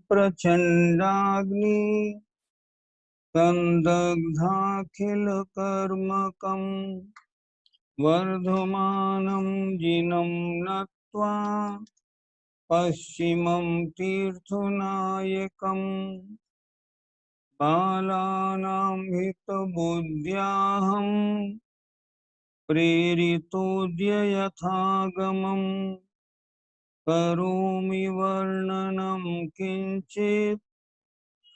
प्रचंडाग्नि संदग्धाखिल कर्मकम् वर्धमानं जिनं नत्वा पश्चिमं तीर्थनायकम् बालानां हितबुद्ध्याहं प्रेरितोऽद्य यथागमम् करोमि वर्णनं किंचित्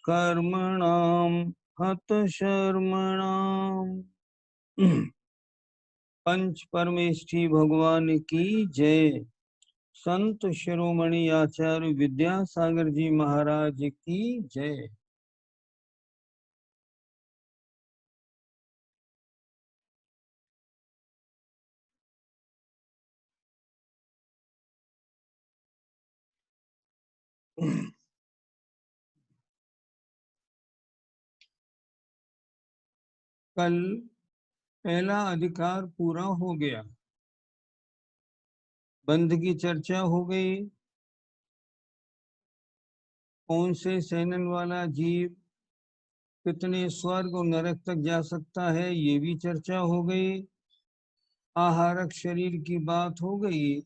कर्मणां हतशर्मणाम्। पंच परमेष्ठी भगवान की जय। संत शिरोमणि आचार्य विद्यासागर जी महाराज की जय। कल पहला अधिकार पूरा हो गया, बंध की चर्चा हो गई, कौन से सेनन वाला जीव कितने स्वर्ग और नरक तक जा सकता है ये भी चर्चा हो गई, आहारक शरीर की बात हो गई,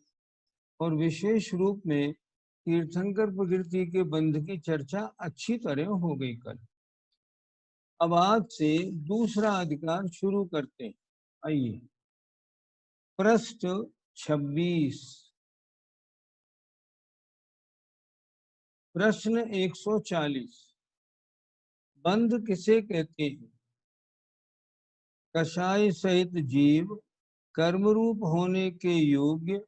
और विशेष रूप में तीर्थंकर प्रकृति के बंध की चर्चा अच्छी तरह हो गई कल। अब आज से दूसरा अधिकार शुरू करते हैं। आइए, पृष्ठ 26, प्रश्न 140। बंध किसे कहते हैं? कषाय सहित जीव कर्मरूप होने के योग्य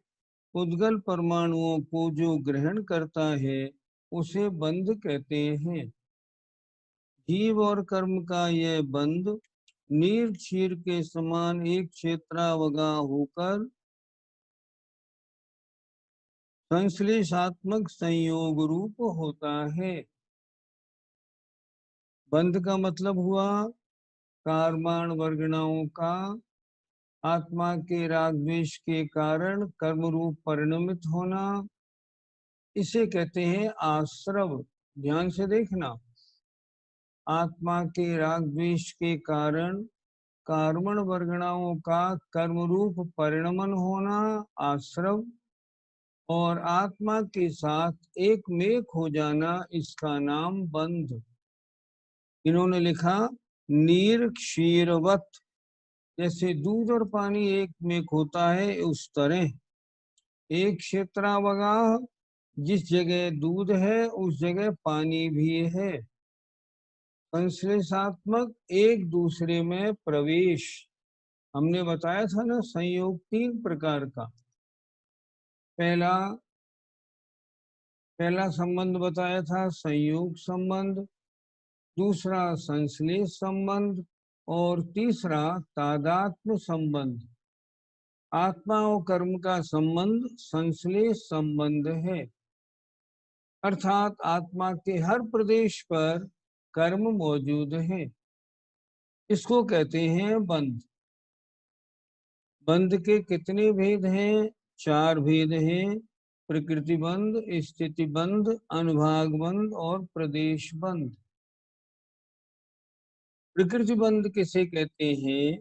उद्गल परमाणुओं को जो ग्रहण करता है उसे बंध कहते हैं। जीव और कर्म का यह बंध नीर क्षीर के समान एक क्षेत्रावगा होकर संश्लेषात्मक संयोग रूप होता है। बंध का मतलब हुआ कार्माण वर्गणाओं का आत्मा के राग द्वेष के कारण कर्म रूप परिणमित होना, इसे कहते हैं आश्रव। ध्यान से देखना, आत्मा के राग द्वेष के कारण कार्मण वर्गणाओं का कर्म रूप परिणमन होना आश्रव, और आत्मा के साथ एक मेक हो जाना इसका नाम बंध। इन्होंने लिखा नीर क्षीरवत, जैसे दूध और पानी एक मेक होता है उस तरह एक क्षेत्रावगा, जिस जगह दूध है उस जगह पानी भी है। संश्लेषात्मक एक दूसरे में प्रवेश, हमने बताया था ना संयोग तीन प्रकार का। पहला संबंध बताया था संयोग संबंध, दूसरा संश्लेष संबंध, और तीसरा तादात्म्य संबंध। आत्मा और कर्म का संबंध संश्लेष संबंध है, अर्थात आत्मा के हर प्रदेश पर कर्म मौजूद है, इसको कहते हैं बंध। बंध के कितने भेद हैं? चार भेद हैं, प्रकृति बंध, स्थिति बंध, अनुभाग बंध और प्रदेश बंध। प्रकृति बंध किसे कहते हैं?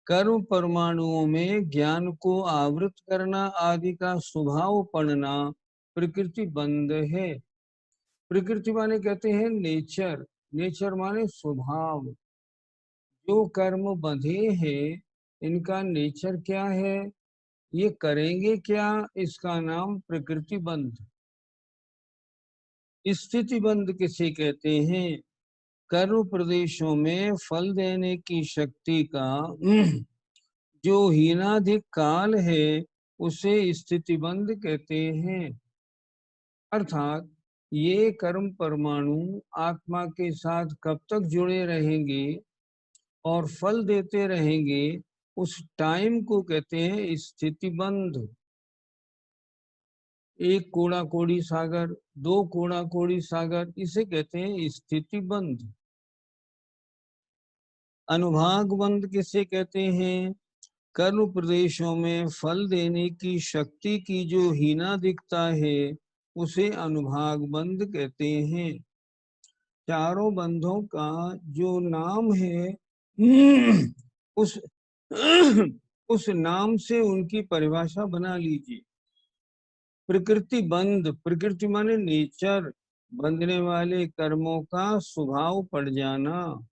कर्म परमाणुओं में ज्ञान को आवृत करना आदि का स्वभाव पड़ना प्रकृति बंध है। प्रकृति माने कहते हैं नेचर, नेचर माने स्वभाव। जो कर्म बंधे हैं इनका नेचर क्या है, ये करेंगे क्या, इसका नाम प्रकृति बंध। स्थिति बंध किसे कहते हैं? कर्म प्रदेशों में फल देने की शक्ति का जो हीनाधिक काल है उसे स्थिति बंध कहते हैं, अर्थात ये कर्म परमाणु आत्मा के साथ कब तक जुड़े रहेंगे और फल देते रहेंगे उस टाइम को कहते हैं स्थिति बंध। एक कोड़ा कोड़ी सागर, दो कोड़ा कोड़ी सागर, इसे कहते हैं स्थिति बंध। अनुभाग बंध किसे कहते हैं? कर्म प्रदेशों में फल देने की शक्ति की जो हीना दिखता है उसे अनुभाग बंध कहते हैं। चारों बंधों का जो नाम है उस उस नाम से उनकी परिभाषा बना लीजिए। प्रकृति बंध, प्रकृति माने नेचर, बंधने वाले कर्मों का स्वभाव पड़ जाना।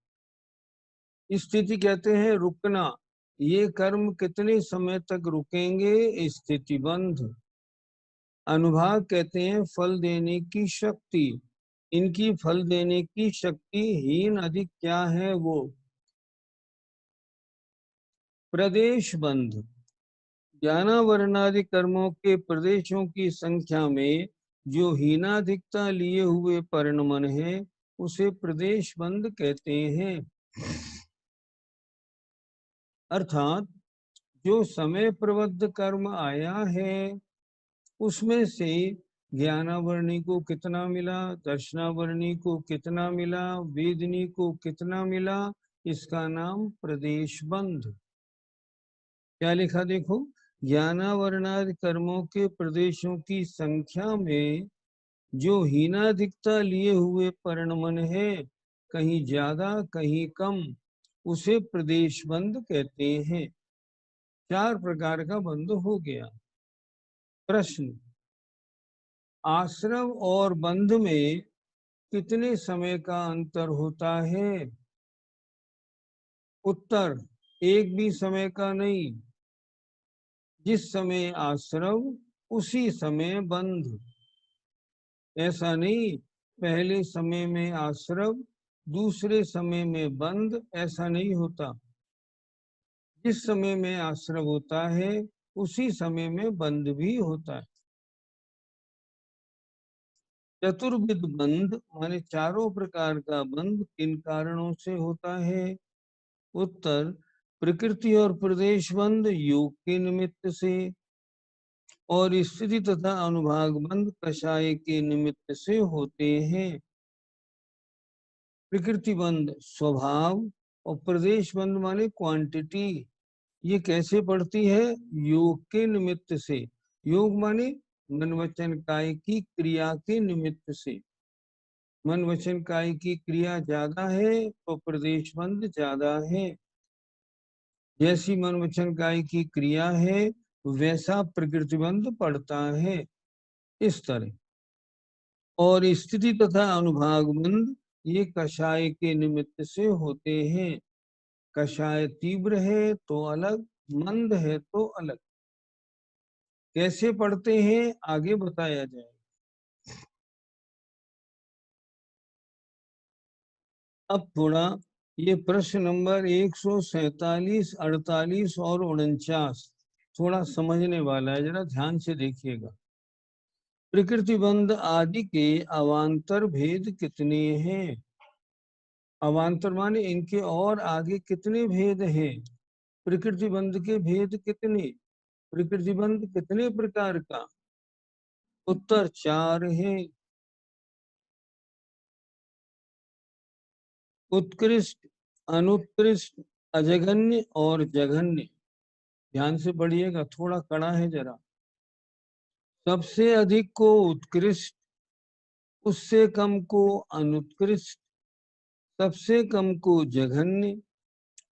स्थिति कहते हैं रुकना, ये कर्म कितने समय तक रुकेंगे, स्थिति बंध। अनुभाग कहते हैं फल देने की शक्ति, इनकी फल देने की शक्ति हीन अधिक क्या है वो, प्रदेश बंध। ज्ञानावरणादि कर्मों के प्रदेशों की संख्या में जो हीनाधिकता लिए हुए परिणमन है उसे प्रदेश बंध कहते हैं। अर्थात जो समय प्रबद्ध कर्म आया है उसमें से ज्ञानावरणी को कितना मिला, दर्शनावरणी को कितना मिला, वेदनी को कितना मिला, इसका नाम प्रदेश बंध। क्या लिखा देखो, ज्ञानावरणादि कर्मों के प्रदेशों की संख्या में जो हीनाधिकता लिए हुए परिणमन है, कहीं ज्यादा कहीं कम, उसे प्रदेश बंध कहते हैं। चार प्रकार का बंध हो गया। प्रश्न, आश्रम और बंध में कितने समय का अंतर होता है? उत्तर, एक भी समय का नहीं। जिस समय आश्रम उसी समय बंध। ऐसा नहीं पहले समय में आश्रम दूसरे समय में बंध, ऐसा नहीं होता। जिस समय में आश्रम होता है उसी समय में बंध भी होता है। चतुर्विध बंध माने चारों प्रकार का बंध किन कारणों से होता है? उत्तर, प्रकृति और प्रदेश बंध योग के निमित्त से, और स्थिति तथा अनुभाग बंध कषाय के निमित्त से होते हैं। प्रकृति बंध स्वभाव और प्रदेश बंध माने क्वांटिटी, ये कैसे पड़ती है? योग के निमित्त से। योग माने मन वचन काय की क्रिया के निमित्त से। मन वचन काय की क्रिया ज्यादा है तो प्रदेश बंध ज्यादा है। जैसी मन वचन काय की क्रिया है वैसा प्रकृति बंध पड़ता है, इस तरह। और स्थिति तथा अनुभाग बंध ये कषाय के निमित्त से होते हैं। कषाय तीव्र है तो अलग, मंद है तो अलग। कैसे पढ़ते हैं आगे बताया जाए। अब थोड़ा ये प्रश्न नंबर 147, 48 और 49 थोड़ा समझने वाला है, जरा ध्यान से देखिएगा। प्रकृति बंध आदि के अवान्तर भेद कितने हैं? अवान्तर माने इनके और आगे कितने भेद हैं? प्रकृति बंध के भेद कितने? प्रकृति बंध कितने प्रकार का? उत्तर, चार है। उत्कृष्ट, अनुत्कृष्ट, अजघन्य और जघन्य। ध्यान से पढ़िएगा, थोड़ा कड़ा है जरा। सबसे अधिक को उत्कृष्ट, उससे कम को अनुत्कृष्ट, सबसे कम को जघन्य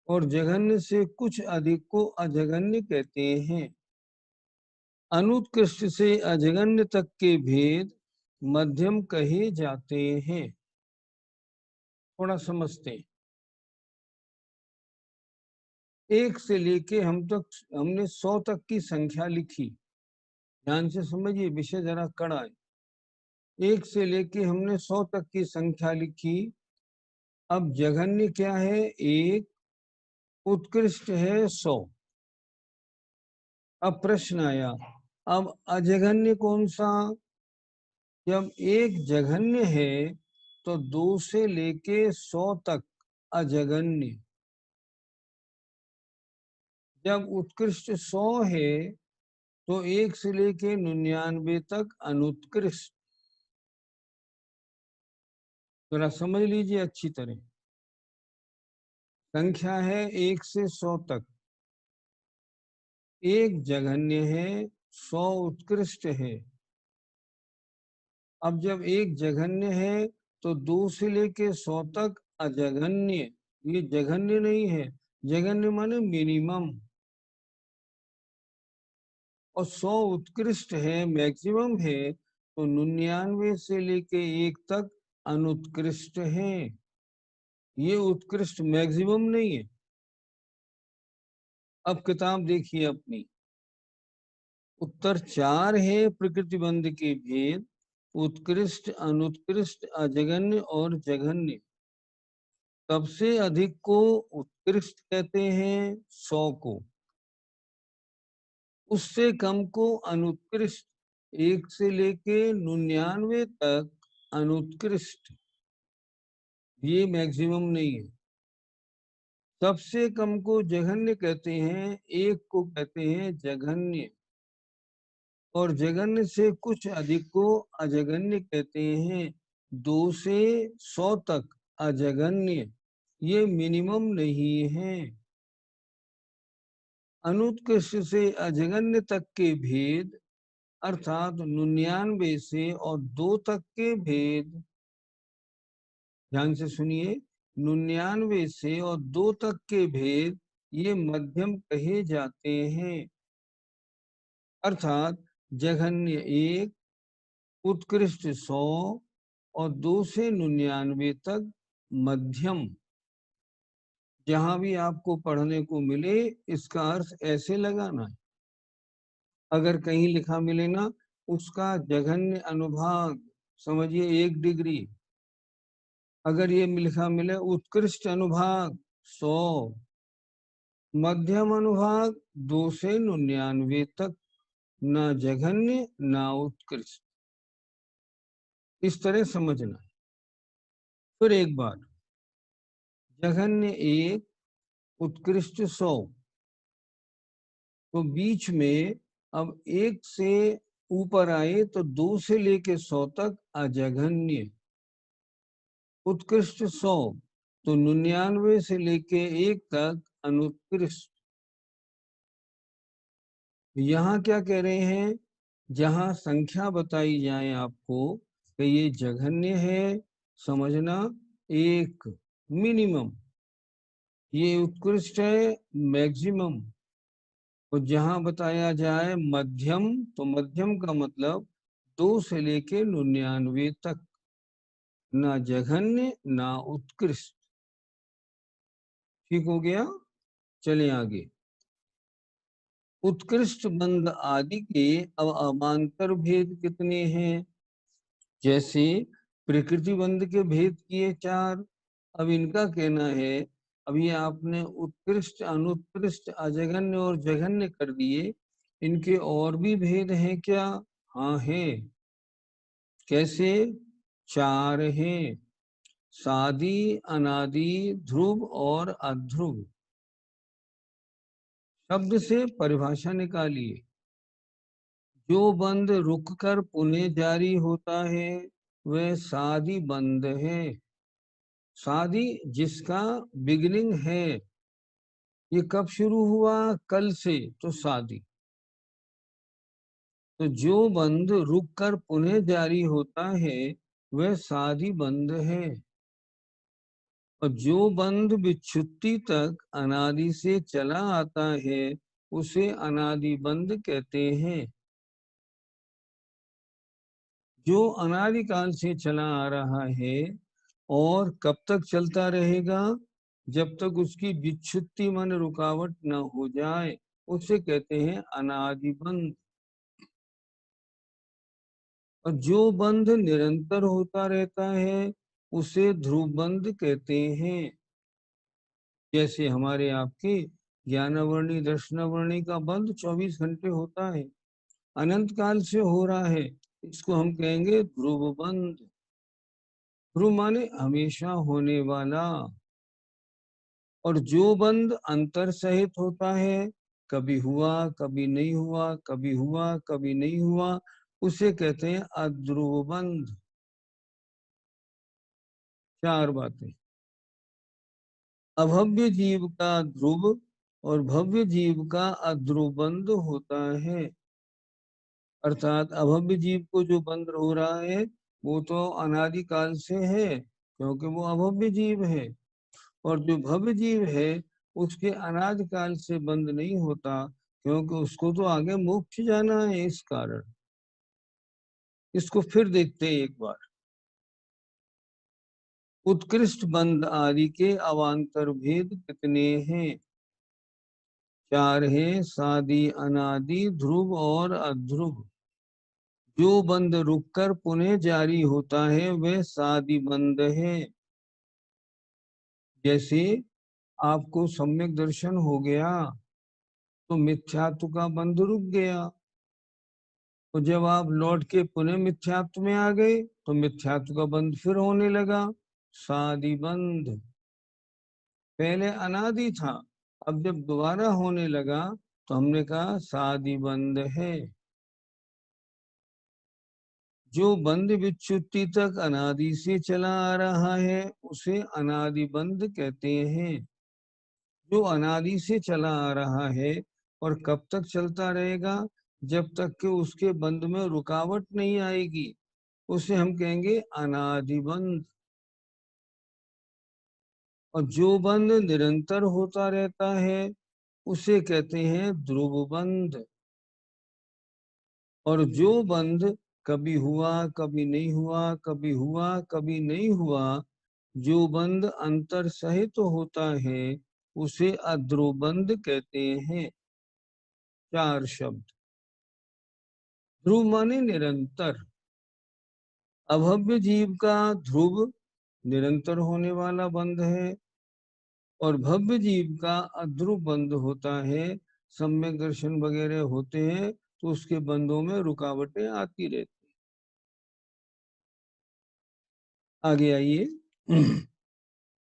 और जघन्य से कुछ अधिक को अजघन्य कहते हैं। अनुत्कृष्ट से अजघन्य तक के भेद मध्यम कहे जाते हैं। थोड़ा समझते हैं। एक से लेके हमने 100 तक की संख्या लिखी। ध्यान से समझिए, विषय जरा कड़ा है। एक से लेके हमने 100 तक की संख्या लिखी। अब जघन्य क्या है? एक। उत्कृष्ट है 100। अब प्रश्न आया, अब अजघन्य कौन सा? जब एक जघन्य है तो 2 से लेके 100 तक अजघन्य। जब उत्कृष्ट 100 है तो 1 से लेके 99 तक अनुत्कृष्ट। जरा समझ लीजिए अच्छी तरह। संख्या है 1 से 100 तक। एक जघन्य है, 100 उत्कृष्ट है। अब जब एक जघन्य है तो 2 से लेके 100 तक अजघन्य, ये जघन्य नहीं है। जघन्य माने मिनिमम, और 100 उत्कृष्ट है, मैक्सिमम है, तो 99 से लेके 1 तक अनुत्कृष्ट है। ये उत्कृष्ट मैक्सिमम नहीं है। अब किताब देखिए अपनी। उत्तर 4 है प्रकृति बंध के भेद, उत्कृष्ट, अनुत्कृष्ट, अजगन्य और जघन्य। सबसे अधिक को उत्कृष्ट कहते हैं 100 को, उससे कम को अनुत्कृष्ट, 1 से लेके 99 तक अनुत्कृष्ट, ये मैक्सिमम नहीं है। सबसे कम को जघन्य कहते हैं, 1 को कहते हैं जघन्य, और जघन्य से कुछ अधिक को अजगन्य कहते हैं। 2 से 100 तक अजगन्य, ये मिनिमम नहीं है। अनुत्कृष्ट से अजगन्य तक के भेद, अर्थात 99 से और 2 तक के भेद, ध्यान से सुनिए, 99 से और 2 तक के भेद ये मध्यम कहे जाते हैं। अर्थात जघन्य 1, उत्कृष्ट 100 और 2 से 99 तक मध्यम। जहां भी आपको पढ़ने को मिले इसका अर्थ ऐसे लगाना है। अगर कहीं लिखा मिले ना उसका जघन्य अनुभाग, समझिए 1 डिग्री। अगर ये लिखा मिले उत्कृष्ट अनुभाग 100, मध्यम अनुभाग 2 से 99 तक, ना जघन्य ना उत्कृष्ट, इस तरह समझना। फिर एक बार, जघन्य 1, उत्कृष्ट 100, तो बीच में अब 1 से ऊपर आए तो 2 से लेके 100 तक अजघन्य, उत्कृष्ट 100 तो 99 से लेके 1 तक अनुत्कृष्ट। यहाँ क्या कह रहे हैं, जहां संख्या बताई जाए आपको कि ये जघन्य है, समझना 1 मिनिमम, ये उत्कृष्ट है मैक्सिमम, और जहां बताया जाए मध्यम तो मध्यम का मतलब 2 से लेके 99 तक, ना जघन्य ना उत्कृष्ट। ठीक हो गया, चले आगे। उत्कृष्ट बंध आदि के अब अवान्तर भेद कितने हैं? जैसे प्रकृति बंध के भेद किए 4, अब इनका कहना है, अब ये आपने उत्कृष्ट, अनुत्कृष्ट, अजघन्य और जघन्य कर दिए, इनके और भी भेद हैं क्या? हाँ है। कैसे? 4 हैं, सादि, अनादि, ध्रुव और अध्रुव। शब्द से परिभाषा निकालिए। जो बंध रुक कर पुनः जारी होता है वह सादी बंध है। सादी जिसका बिगिनिंग है, ये कब शुरू हुआ? कल से, तो सादी। तो जो बंध रुक कर पुनः जारी होता है वह सादी बंध है, और जो बंध विच्छुत्ति तक अनादि से चला आता है उसे अनादि बंध कहते हैं। जो अनादिकाल से चला आ रहा है और कब तक चलता रहेगा? जब तक उसकी विच्छुत्ति मन रुकावट न हो जाए, उसे कहते हैं अनादि बंध। और जो बंध निरंतर होता रहता है उसे ध्रुव बंध कहते हैं। जैसे हमारे आपके ज्ञानावर्णी दर्शनावर्णी का बंध 24 घंटे होता है, अनंत काल से हो रहा है, इसको हम कहेंगे ध्रुव बंध। ध्रुव माने हमेशा होने वाला। और जो बंध अंतर सहित होता है, कभी हुआ कभी नहीं हुआ, कभी हुआ कभी नहीं हुआ, उसे कहते हैं अध्रुव बंध। 4 बातें। अभव्य जीव का ध्रुव और भव्य जीव का अध्रुव बंध होता है। अर्थात अभव्य जीव को जो बंध हो रहा है वो तो अनादिकाल से है, क्योंकि वो अभव्य जीव है। और जो भव्य जीव है उसके अनादिकाल से बंद नहीं होता, क्योंकि उसको तो आगे मोक्ष जाना है। इस कारण इसको फिर देखते हैं एक बार। उत्कृष्ट बंध आदि के अवान्तर भेद कितने हैं? 4 हैं, सादि, अनादि, ध्रुव और अध्रुव। जो बंध रुककर पुनः जारी होता है वह सादि बंध है। जैसे आपको सम्यक दर्शन हो गया तो मिथ्यात्व का बंध रुक गया, तो जब आप लौट के पुनः मिथ्यात्व में आ गए तो मिथ्यात्व का बंध फिर होने लगा, सादि बंध। पहले अनादि था, अब जब दोबारा होने लगा तो हमने कहा सादि बंध है। जो बंध विच्युति तक अनादि से चला आ रहा है उसे अनादि बंध कहते हैं। जो अनादि से चला आ रहा है और कब तक चलता रहेगा? जब तक कि उसके बंध में रुकावट नहीं आएगी, उसे हम कहेंगे अनादि बंध। और जो बंध निरंतर होता रहता है उसे कहते हैं ध्रुव बंध। और जो बंध कभी हुआ कभी नहीं हुआ, कभी हुआ कभी नहीं हुआ, जो बंध अंतर सहित होता है उसे अध्रुव बंध कहते हैं। 4 शब्द। ध्रुव माने निरंतर। अभव्य जीव का ध्रुव निरंतर होने वाला बंध है और भव्य जीव का अध्रुव बंध होता है। सम्यक दर्शन वगैरह होते हैं तो उसके बंधों में रुकावटें आती रहती। आगे आइए।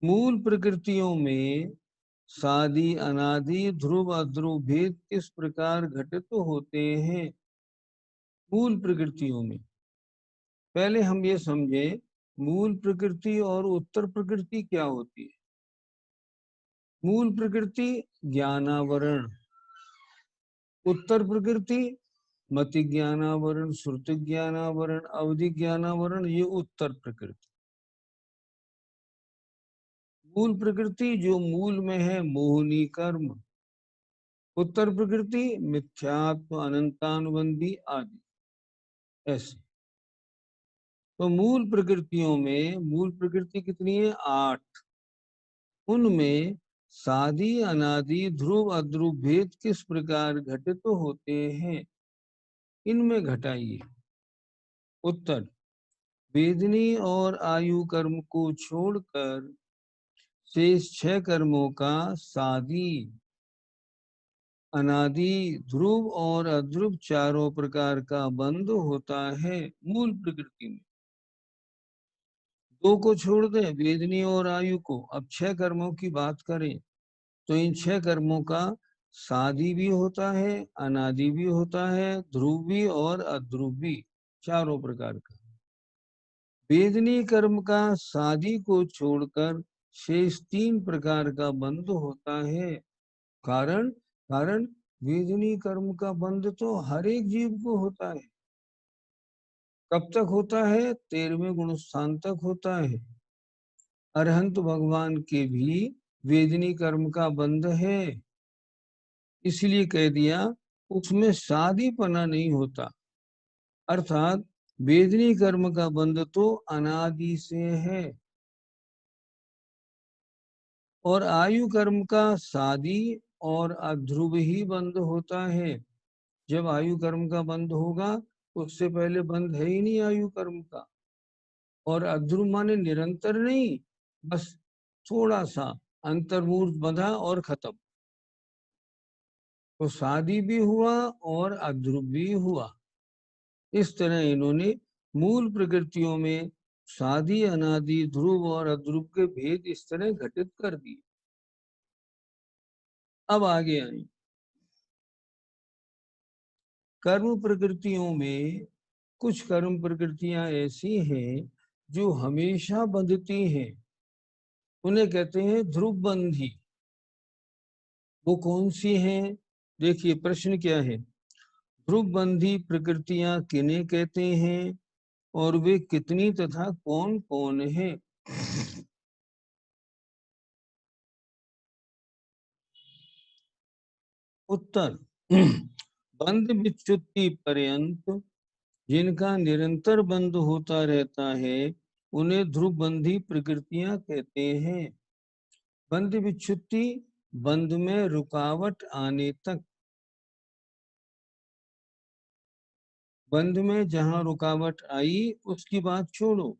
मूल प्रकृतियों में सादि, अनादि, ध्रुव, अध्रुव भेद किस प्रकार घटित होते हैं? मूल प्रकृतियों में पहले हम ये समझे, मूल प्रकृति और उत्तर प्रकृति क्या होती है। मूल प्रकृति ज्ञानावरण, उत्तर प्रकृति मति ज्ञानावरण, श्रुति ज्ञानावरण, अवधि ज्ञानावरण, ये उत्तर प्रकृति। मूल प्रकृति जो मूल में है मोहनी कर्म, उत्तर प्रकृति मिथ्यात्व, अनंतानुबंधी आदि। ऐसे तो मूल प्रकृतियों में मूल प्रकृति कितनी है? 8। उनमें सादि, अनादि, ध्रुव, अध्रुव भेद किस प्रकार घटित होते हैं? इनमें घटाइए। उत्तर, वेदनी और आयु कर्म को छोड़कर शेष 6 कर्मों का सादि, अनादि, ध्रुव और अध्रुव चारों प्रकार का बंध होता है मूल प्रकृति में। 2 को छोड़ दें, वेदनी और आयु को। अब 6 कर्मों की बात करें तो इन 6 कर्मों का सादि भी होता है, अनादि भी होता है, ध्रुव भी और अध्रुव भी, चारों प्रकार का। वेदनी कर्म का सादि को छोड़कर शेष 3 प्रकार का बंध होता है। कारण कारण वेदनी कर्म का बंध तो हर एक जीव को होता है। कब तक होता है? 13वें गुण स्थान तक होता है। अरहंत भगवान के भी वेदनी कर्म का बंध है, इसलिए कह दिया उसमें शादीपना नहीं होता। अर्थात वेदनी कर्म का बंध तो अनादि से है और आयु कर्म का शादी और अध्रुव ही बंध होता है। जब आयु कर्म का बंध होगा उससे पहले बंध है ही नहीं आयु कर्म का। और अध्रुव माने निरंतर नहीं, बस थोड़ा सा अंतर्मूर्त बंधा और खत्म। तो शादी भी हुआ और अध्रुव भी हुआ। इस तरह इन्होंने मूल प्रकृतियों में शादी, अनादि, ध्रुव और अध्रुव के भेद इस तरह घटित कर दिए। अब आगे आए। कर्म प्रकृतियों में कुछ कर्म प्रकृतियां ऐसी हैं जो हमेशा बंधती हैं, उन्हें कहते हैं ध्रुव बंधी। वो कौन सी हैं? देखिए प्रश्न क्या है। ध्रुव बंधी प्रकृतियां किन्हें कहते हैं? और वे कितनी तथा कौन कौन है? उत्तर बंध विच्युति पर्यंत जिनका निरंतर बंध होता रहता है उन्हें ध्रुव बंधी प्रकृतियां कहते हैं। बंध विच्युति बंध में रुकावट आने तक, बंध में जहां रुकावट आई उसकी बात छोड़ो,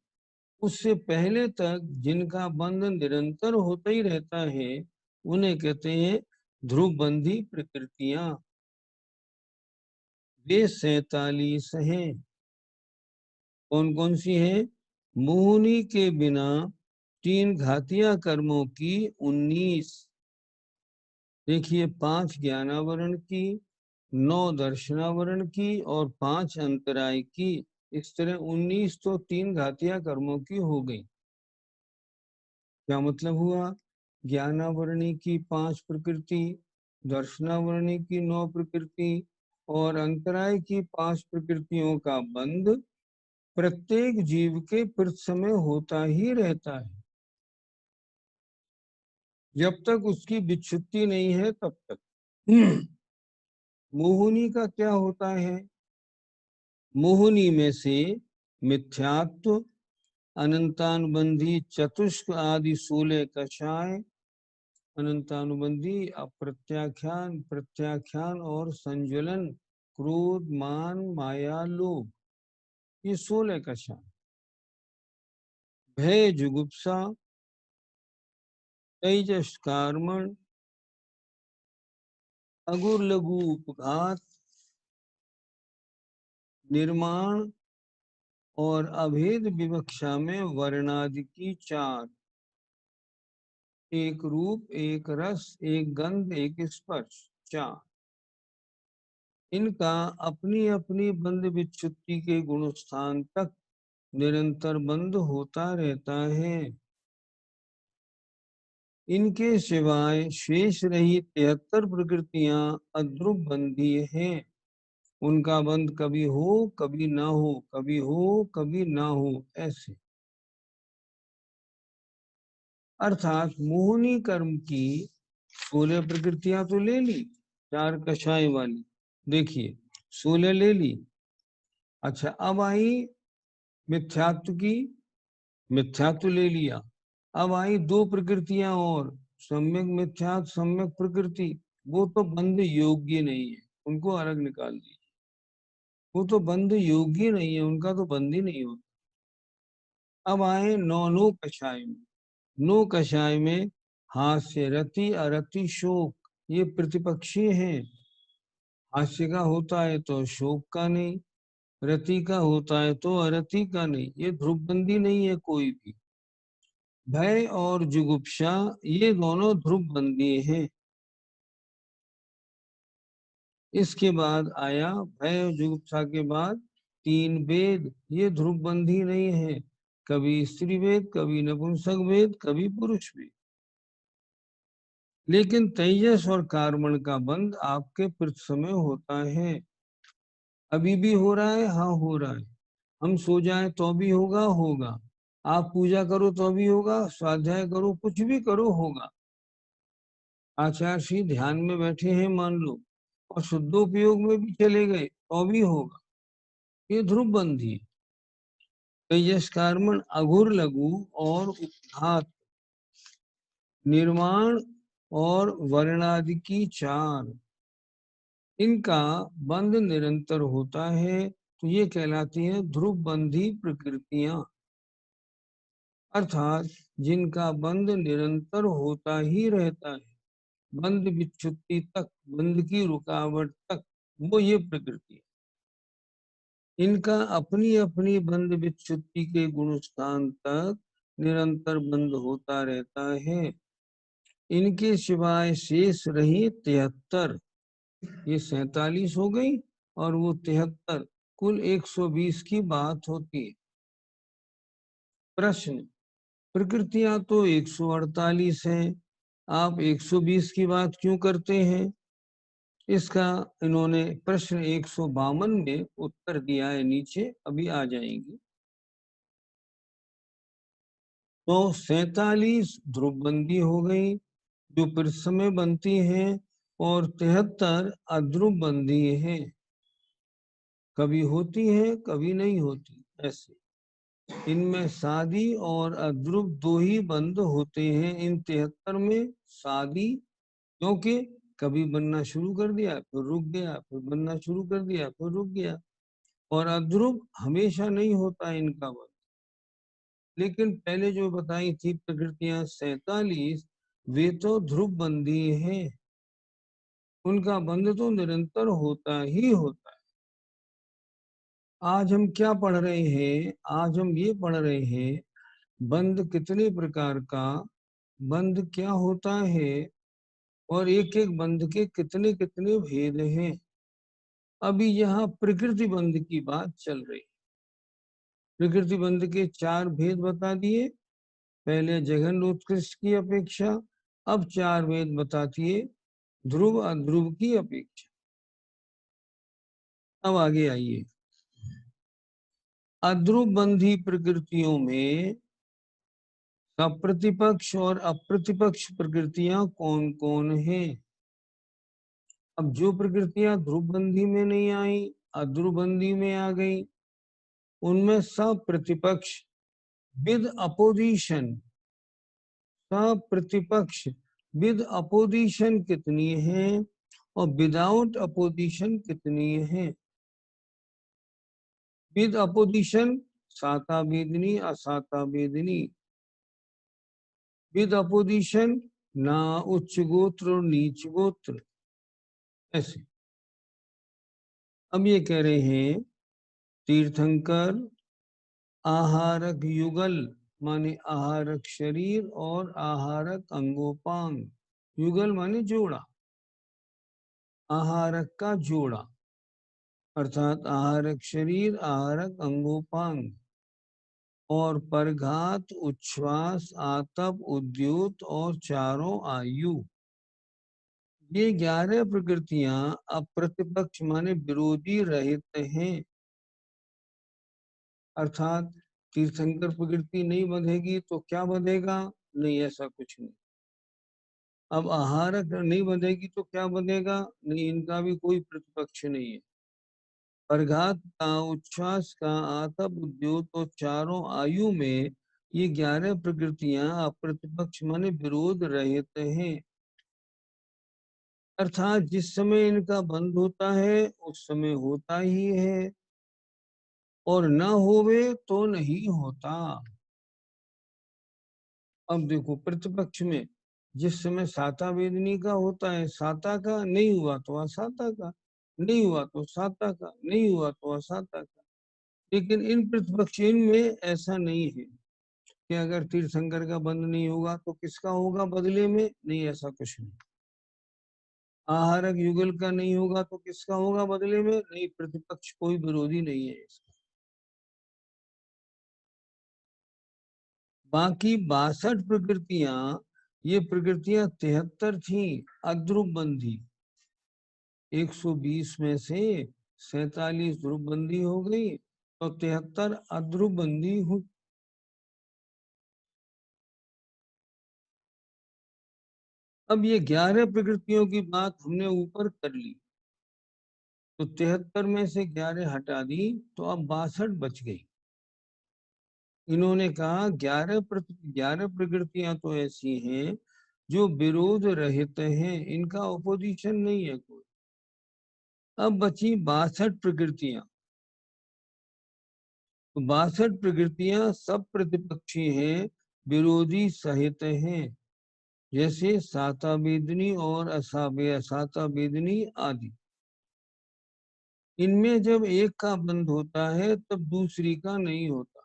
उससे पहले तक जिनका बंध निरंतर होता ही रहता है उन्हें कहते हैं ध्रुव बंधी प्रकृतियां। वे 47 हैं। कौन कौन सी है? मोहनी के बिना 3 घातिया कर्मों की 19, देखिए 5 ज्ञानावरण की, 9 दर्शनावरण की और 5 अंतराय की। इस तरह 19 तो 3 घातिया कर्मों की हो गई। क्या मतलब हुआ? ज्ञानावरणी की 5 प्रकृति, दर्शनावरणी की 9 प्रकृति और अंतराय की 5 प्रकृतियों का बंध प्रत्येक जीव के प्रति समय होता ही रहता है। जब तक उसकी विच्छुत्ति नहीं है तब तक। मोहिनी का क्या होता है? मोहिनी में से मिथ्यात्व, अनंतानुबंधी चतुष्क आदि 16 कषाय, अनंतानुबंधी, अप्रत्याख्यान, प्रत्याख्यान और संज्वलन, क्रोध, मान, माया, लोभ, ये 16 कषाय। भय, जुगुप्सा, तेजस, कार्मण, अगुर लघु उपघात, निर्माण और अभेद विवक्षा में वर्णादि की 4, एक रूप, एक रस, एक गंध, एक स्पर्श, 4। इनका अपनी अपनी बंध विच्छुत्ति के गुण स्थान तक निरंतर बंध होता रहता है। इनके सिवाय शेष रही 73 प्रकृतियां अध्रुव बंधी हैं। उनका बंध कभी हो कभी ना हो, कभी हो कभी ना हो, ऐसे। अर्थात मोहिनी कर्म की 16 प्रकृतियां तो ले ली, 4 कषाय वाली, देखिए 16 ले ली। अच्छा, अब आई मिथ्यात्व की, मिथ्यात्व ले लिया। अब आई 2 प्रकृतियां और, सम्यक मिथ्यात्व, सम्यक प्रकृति। वो तो बंध योग्य नहीं है, उनको अलग निकाल दीजिए। वो तो बंध योग्य नहीं है, उनका तो बंध ही नहीं होता। अब आए 9 कषाय में। 9 कषाय में हास्य, रति, अरति, शोक, ये प्रतिपक्षी हैं। हास्य का होता है तो शोक का नहीं, रति का होता है तो अरति का नहीं, ये ध्रुवबंदी नहीं है कोई भी। भय और जुगुप्सा ये दोनों ध्रुवबंदी हैं। इसके बाद आया भय और जुगुप्सा के बाद 3 वेद, ये ध्रुवबंदी नहीं है। कभी स्त्री वेद, कभी नपुंसक वेद, कभी पुरुष वेद। लेकिन तेजस और कार्बन का बंध आपके प्रति समय होता है। अभी भी हो रहा है, हाँ हो रहा है। हम सो जाए तो भी होगा, होगा। आप पूजा करो तो भी होगा, स्वाध्याय करो, कुछ भी करो, होगा। आचार्य श्री ध्यान में बैठे हैं मान लो और शुद्धोपयोग में भी चले गए तो भी होगा। ये ध्रुव बंधी। तेजस कार्बन, अघुर लघु और उपघात, निर्माण और वर्णादि की 4, इनका बंध निरंतर होता है तो ये कहलाती है ध्रुव बंधी प्रकृतियां। अर्थात जिनका बंध निरंतर होता ही रहता है, बंध विच्छुत्ति तक, बंध की रुकावट तक, वो ये प्रकृति। इनका अपनी अपनी बंध विच्छुत्ति के गुण स्थान तक निरंतर बंध होता रहता है। इनके सिवाय शेष रही 73, ये 47 हो गई और वो 73, कुल 120 की बात होती है। प्रश्न, प्रकृतियां तो 148 हैं, आप 120 की बात क्यों करते हैं? इसका इन्होंने प्रश्न 152 में उत्तर दिया है, नीचे अभी आ जाएंगे। तो 47 ध्रुवबंदी हो गई जो परिसमय बनती हैं, और 73 अध्रुवबंदी है, कभी होती है कभी नहीं होती ऐसे। इनमें शादी और अध्रुव दो ही बंद होते हैं इन 73 में। शादी क्योंकि कभी बनना शुरू कर दिया फिर रुक गया, फिर बनना शुरू कर दिया फिर रुक गया। और अध्रुव हमेशा नहीं होता इनका बंध। लेकिन पहले जो बताई थी प्रकृतियां 47, वे तो ध्रुव बंदी हैं, उनका बंध तो निरंतर होता ही होता है। आज हम क्या पढ़ रहे हैं? आज हम ये पढ़ रहे हैं बंध कितने प्रकार का, बंध क्या होता है, और एक एक बंध के कितने कितने भेद हैं। अभी यहाँ प्रकृति बंध की बात चल रही। प्रकृति बंध के 4 भेद बता दिए, पहले जघन्य उत्कृष्ट की अपेक्षा। अब 4 भेद बताती है ध्रुव अध्रुव की अपेक्षा। अब आगे आइए। अध्रुव बंधी प्रकृतियों में सप्रतिपक्ष और अप्रतिपक्ष प्रकृतियां कौन कौन हैं? अब जो प्रकृतियां ध्रुवबंदी में नहीं आई, अध्रुवबंदी में आ गई, उनमें सप्रतिपक्ष विद अपोजिशन, सप्रतिपक्ष विद अपोजिशन कितनी है, और विदाउट अपोजिशन कितनी है? विद अपोजिशन साता वेदनी असाता वेदनी। विद अपोजिशन ना उच्च गोत्र और नीच गोत्र ऐसे। अब ये कह रहे हैं तीर्थंकर आहारक युगल माने आहारक शरीर और आहारक अंगोपांग। युगल माने जोड़ा, आहारक का जोड़ा, अर्थात आहारक शरीर आहारक अंगोपांग, और परघात उच्छ्वास आतप उद्योत और चारों आयु। ये 11 प्रकृतियां अप्रतिपक्ष माने विरोधी रहित हैं। अर्थात तीर्थंकर प्रकृति नहीं बंधेगी तो क्या बंधेगा? नहीं, ऐसा कुछ नहीं। अब आहारक नहीं बंधेगी तो क्या बंधेगा? नहीं, इनका भी कोई प्रतिपक्ष नहीं है। परघात का, उच्छ्वास का, आतप उद्योत और चारों आयु में ये 11 प्रकृतियां अप्रतिपक्ष माने विरोध रहित हैं। अर्थात जिस समय इनका बंध होता है उस समय होता ही है, और न होवे तो नहीं होता। अब देखो प्रतिपक्ष में जिस समय साता वेदनी का होता है, साता का नहीं हुआ तो असाता का, नहीं हुआ तो साता का, नहीं हुआ तो असाता का। लेकिन इन प्रतिपक्ष में ऐसा नहीं है कि अगर तीर्थंकर का बंध नहीं होगा तो किसका होगा बदले में? नहीं, ऐसा कुछ नहीं। आहारक युगल का नहीं होगा तो किसका होगा बदले में? नहीं, प्रतिपक्ष कोई विरोधी नहीं है इसका। बाकी 62 प्रकृतियां, ये प्रकृतियां 73 थी अध्रुव बंधी। 120 में से 47 ध्रुव बंदी हो गई तो 73 अध्रुव बंदी हुई। अब ये 11 प्रकृतियों की बात हमने ऊपर कर ली, तो 73 में से 11 हटा दी तो अब 62 बच गई। इन्होंने कहा 11 प्रकृतियां तो ऐसी हैं जो विरोध रहित हैं, इनका ओपोजिशन नहीं है कोई। अब बची 62 प्रकृतियां। तो 62 प्रकृतियां सब प्रतिपक्षी हैं, विरोधी सहित हैं, जैसे साता वेदनी और असाता वेदनी आदि। इनमें जब एक का बंध होता है तब दूसरी का नहीं होता।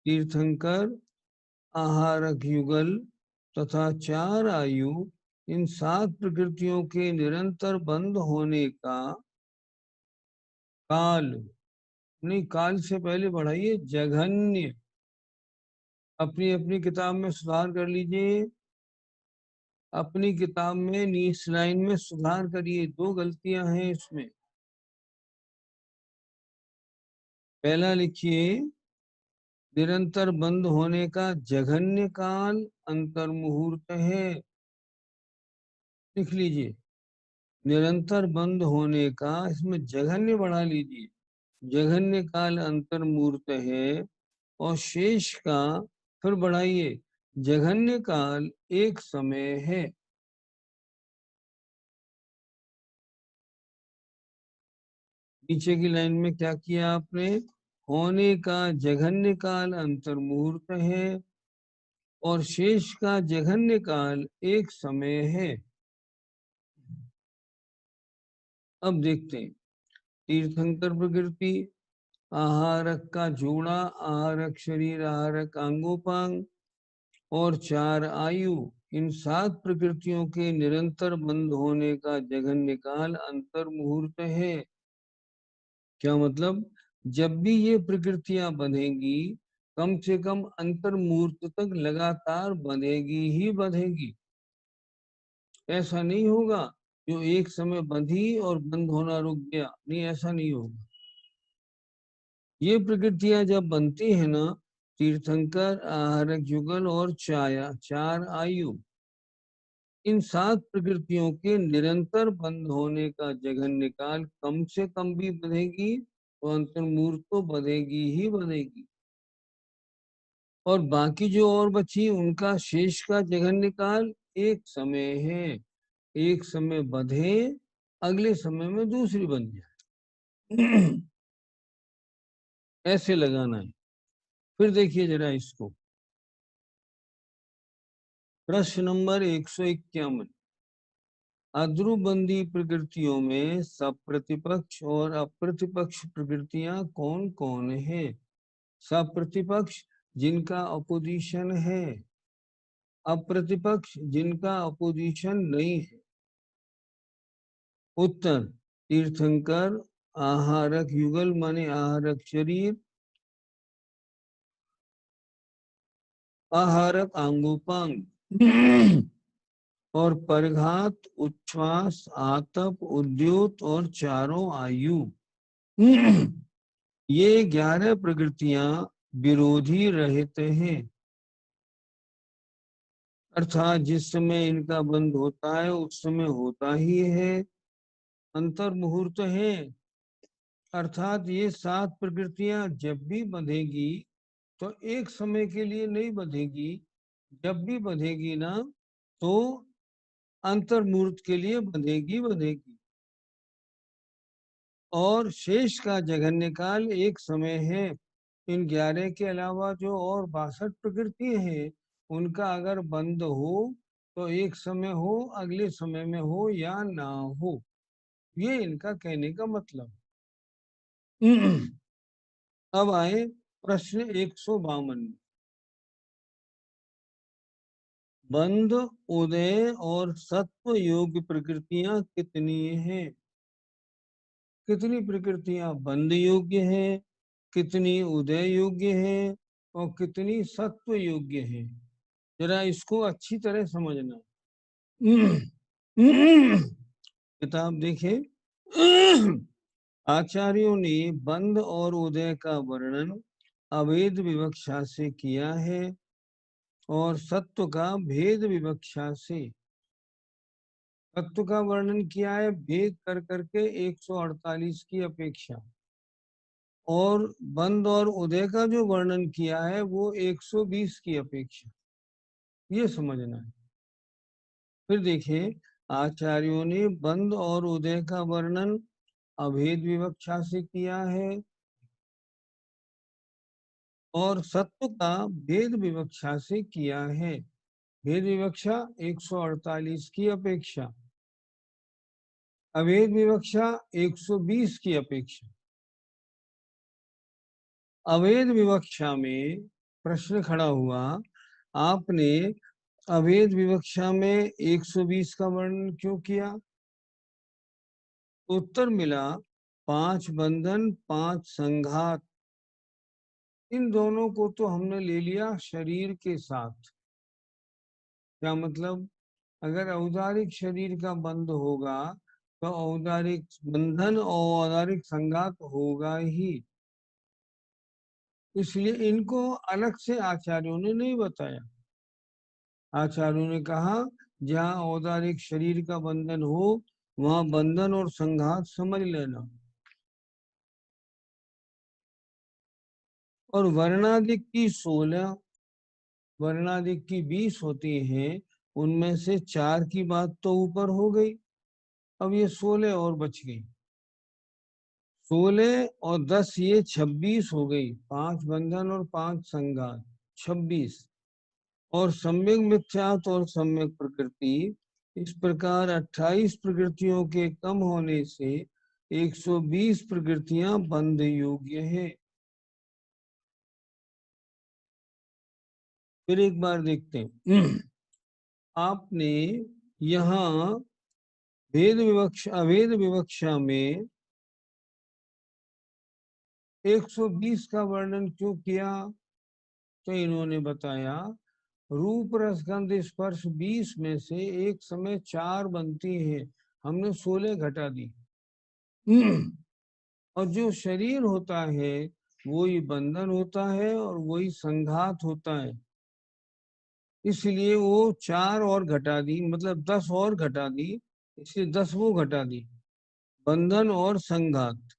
तीर्थंकर, आहारक युगल तथा 4 आयु, इन 7 प्रकृतियों के निरंतर बंद होने का काल, नहीं काल से पहले बढ़ाइए जघन्य। अपनी अपनी किताब में सुधार कर लीजिए, अपनी किताब में नीस लाइन में सुधार करिए, 2 गलतियां हैं इसमें। पहला लिखिए निरंतर बंद होने का जघन्य काल अंतर मुहूर्त है। लिख लीजिए, निरंतर बंद होने का, इसमें जघन्य बढ़ा लीजिए, जघन्य काल अंतर मुहूर्त है। और शेष का फिर बढ़ाइए, जघन्य काल एक समय है। नीचे की लाइन में क्या किया आपने, होने का जघन्य काल अंतर मुहूर्त है और शेष का जघन्य काल एक समय है। अब देखते हैं, तीर्थंकर प्रकृति, आहारक का जोड़ा, आहारक शरीर, आहारक अंगोपांग और 4 आयु, इन 7 प्रकृतियों के निरंतर बंद होने का जघन्य काल अंतर मुहूर्त है। क्या मतलब, जब भी ये प्रकृतियां बंधेगी, कम से कम अंतर मुहूर्त तक लगातार बंधेगी ही बंधेगी। ऐसा नहीं होगा जो एक समय बंधी और बंद होना रुक गया, नहीं, ऐसा नहीं होगा। ये प्रकृतियां जब बनती है ना, तीर्थंकर, आहारक युगल और छाया, 4 आयु, इन 7 प्रकृतियों के निरंतर बंद होने का जघन्य काल कम से कम भी बंधेगी तो अंतर्मूर्त तो बंधेगी ही बंधेगी। और बाकी जो और बची उनका शेष का जघन्य काल एक समय है। एक समय बंधे, अगले समय में दूसरी बन जाए। ऐसे लगाना है। फिर देखिए जरा इसको, प्रश्न नंबर 151। अध्रुबंदी प्रकृतियों में सप्रतिपक्ष और अप्रतिपक्ष प्रकृतियां कौन कौन है? सप्रतिपक्ष जिनका अपोजिशन है, अप्रतिपक्ष जिनका अपोजिशन नहीं है। उत्तर, तीर्थंकर, आहारक युगल माने आहारक शरीर, आहारक आंगोपांग और परघात, उच्छ्वास, आतप, उद्योत और 4 आयु। ये 11 प्रकृतियां विरोधी रहित हैं, अर्थात जिस समय इनका बंद होता है उस समय होता ही है, अंतर मुहूर्त है। अर्थात ये 7 प्रकृतियां जब भी बंधेगी तो एक समय के लिए नहीं बंधेगी, जब भी बंधेगी ना तो अंतर मुहूर्त के लिए बंधेगी बंधेगी। और शेष का जघन्य काल एक समय है। इन 11 के अलावा जो और 62 प्रकृति है, उनका अगर बंद हो तो एक समय हो, अगले समय में हो या ना हो, ये इनका कहने का मतलब। अब आए प्रश्न 152। बंध, उदय और सत्व योग प्रकृतियां कितनी हैं? कितनी प्रकृतियां बंध योग्य है, कितनी उदय योग्य है और कितनी सत्व योग्य है? जरा इसको अच्छी तरह समझना। किताब देखें। आचार्यों ने बंध और उदय का वर्णन अभेद विवक्षा से किया है और सत्व का भेद विवक्षा से। सत्व का वर्णन किया है भेद कर करके 148 की अपेक्षा, और बंद और उदय का जो वर्णन किया है वो 120 की अपेक्षा, ये समझना है। फिर देखिए, आचार्यों ने बंद और उदय का वर्णन अभेद विवक्षा से किया है और सत्व का भेद विवक्षा से किया है। भेद विवक्षा 148 की अपेक्षा, अभेद विवक्षा 120 की अपेक्षा। अभेद विवक्षा में प्रश्न खड़ा हुआ, आपने अभेद विवक्षा में 120 का वर्णन क्यों किया? उत्तर मिला 5 बंधन 5 संघात। इन दोनों को तो हमने ले लिया शरीर के साथ। क्या मतलब, अगर औदारिक शरीर का बंध होगा तो औदारिक बंधन और औदारिक संघात होगा ही। इसलिए इनको अलग से आचार्यों ने नहीं बताया। आचार्यों ने कहा जहाँ औदारिक शरीर का बंधन हो वहां बंधन और संघात समझ लेना। और वर्णाधिक की 16, वर्णाधिक की 20 होती हैं, उनमें से 4 की बात तो ऊपर हो गई। अब ये 16 और बच गई। 16 और 10 ये 26 हो गई। 5 बंधन और 5 संघात, 26। और सम्यक मिथ्यात्व और सम्यक प्रकृति, इस प्रकार 28 प्रकृतियों के कम होने से 120 प्रकृतियां बंध योग्य है। फिर एक बार देखते हैं। आपने यहाँ भेद विवक्षा अभेद विवक्षा में 120 का वर्णन क्यों किया? तो इन्होंने बताया रूप रसगंध स्पर्श 20 में से एक समय 4 बनती है, हमने 16 घटा दी। और जो शरीर होता है वही बंधन होता है और वही संघात होता है, इसलिए वो 4 और घटा दी, मतलब 10 और घटा दी, इसलिए 10 वो घटा दी, बंधन और संघात।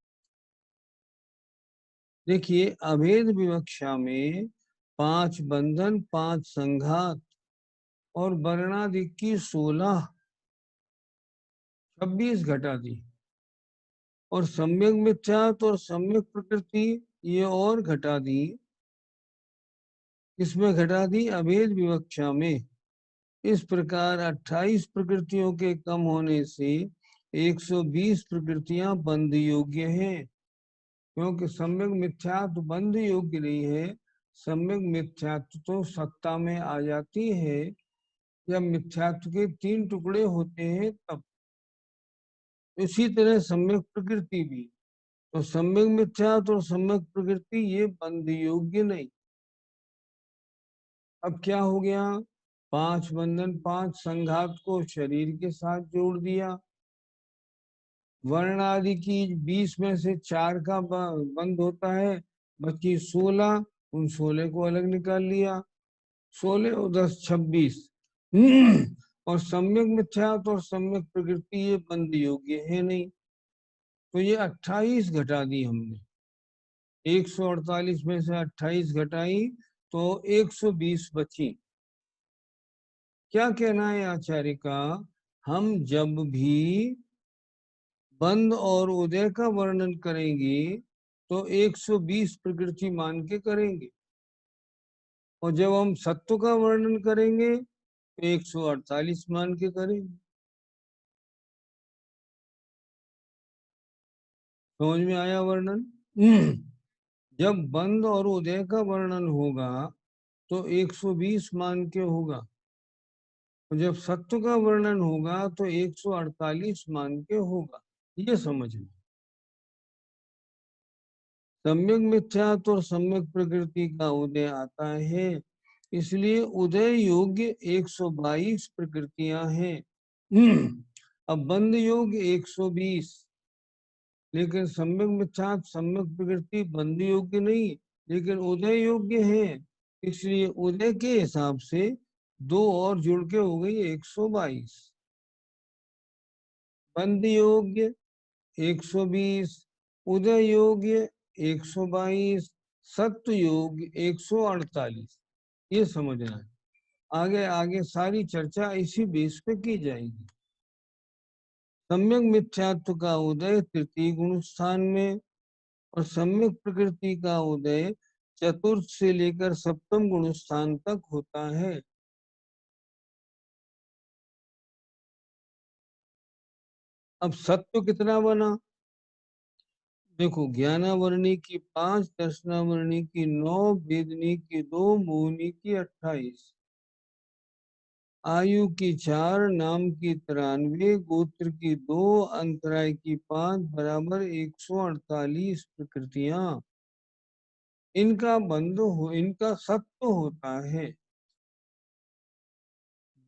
देखिए अभेद विवक्षा में 5 बंधन 5 संघात और वर्णादि की 16, 26 घटा दी। और सम्यक मिथ्यात्व और सम्यक प्रकृति ये और घटा दी। इसमें घटा दी अभेद विवक्षा में। इस प्रकार 28 प्रकृतियों के कम होने से 120 प्रकृतियां बंध योग्य हैं, क्योंकि सम्यक मिथ्यात्व बंध योग्य नहीं है। सम्यक मिथ्यात्व तो सत्ता में आ जाती है जब मिथ्यात्व के 3 टुकड़े होते हैं तब। इसी तरह सम्यक प्रकृति भी। तो सम्यक मिथ्यात्व और सम्यक प्रकृति ये बंध योग्य नहीं। अब क्या हो गया? 5 बंधन 5 संघात को शरीर के साथ जोड़ दिया। वर्ण आदि की 20 में से 4 का बंद होता है, बची 16, उन 16 को अलग निकाल लिया। 16 और 10 26। और सम्यक मिथ्यात्व और सम्यक प्रकृति ये बंद योग्य है नहीं, तो ये 28 घटा दी हमने। 148 में से 28 घटाई तो 120 बची। क्या कहना है आचार्य का? हम जब भी बंध और उदय का वर्णन करेंगे तो 120 प्रकृति मान के करेंगे, और जब हम सत्व का वर्णन करेंगे तो 148 मान के करेंगे। समझ में आया वर्णन? जब बंध और उदय का वर्णन होगा तो 120 मान के होगा, और जब सत्व का वर्णन होगा तो 148 मान के होगा। ये समझ में। सम्यक मिथ्यात्व और सम्यक प्रकृति का उदय आता है, इसलिए उदय योग्य 122 प्रकृतियां हैं। अब बंद योग्य 120, लेकिन सम्यक मिथ्यात्व सम्यक प्रकृति बंद योग्य नहीं, लेकिन उदय योग्य है, इसलिए उदय के हिसाब से 2 और जुड़ के हो गई 122। बंद योग्य 120, उदय योग्य 122, सत्व योग्य 148। ये समझना है। आगे आगे सारी चर्चा इसी बेस पे की जाएगी। सम्यक मिथ्यात्व का उदय तृतीय गुण स्थान में और सम्यक प्रकृति का उदय चतुर्थ से लेकर सप्तम गुण स्थान तक होता है। अब सत्व कितना बना? देखो ज्ञानावरणी की 5, दर्शनावरणी की 9, वेदनी की 2, मोहनी की 28, आयु की 4, नाम की 93, गोत्र की 2, अंतराय की 5, बराबर 148 प्रकृतियां। इनका बंध हो, इनका सत्व होता है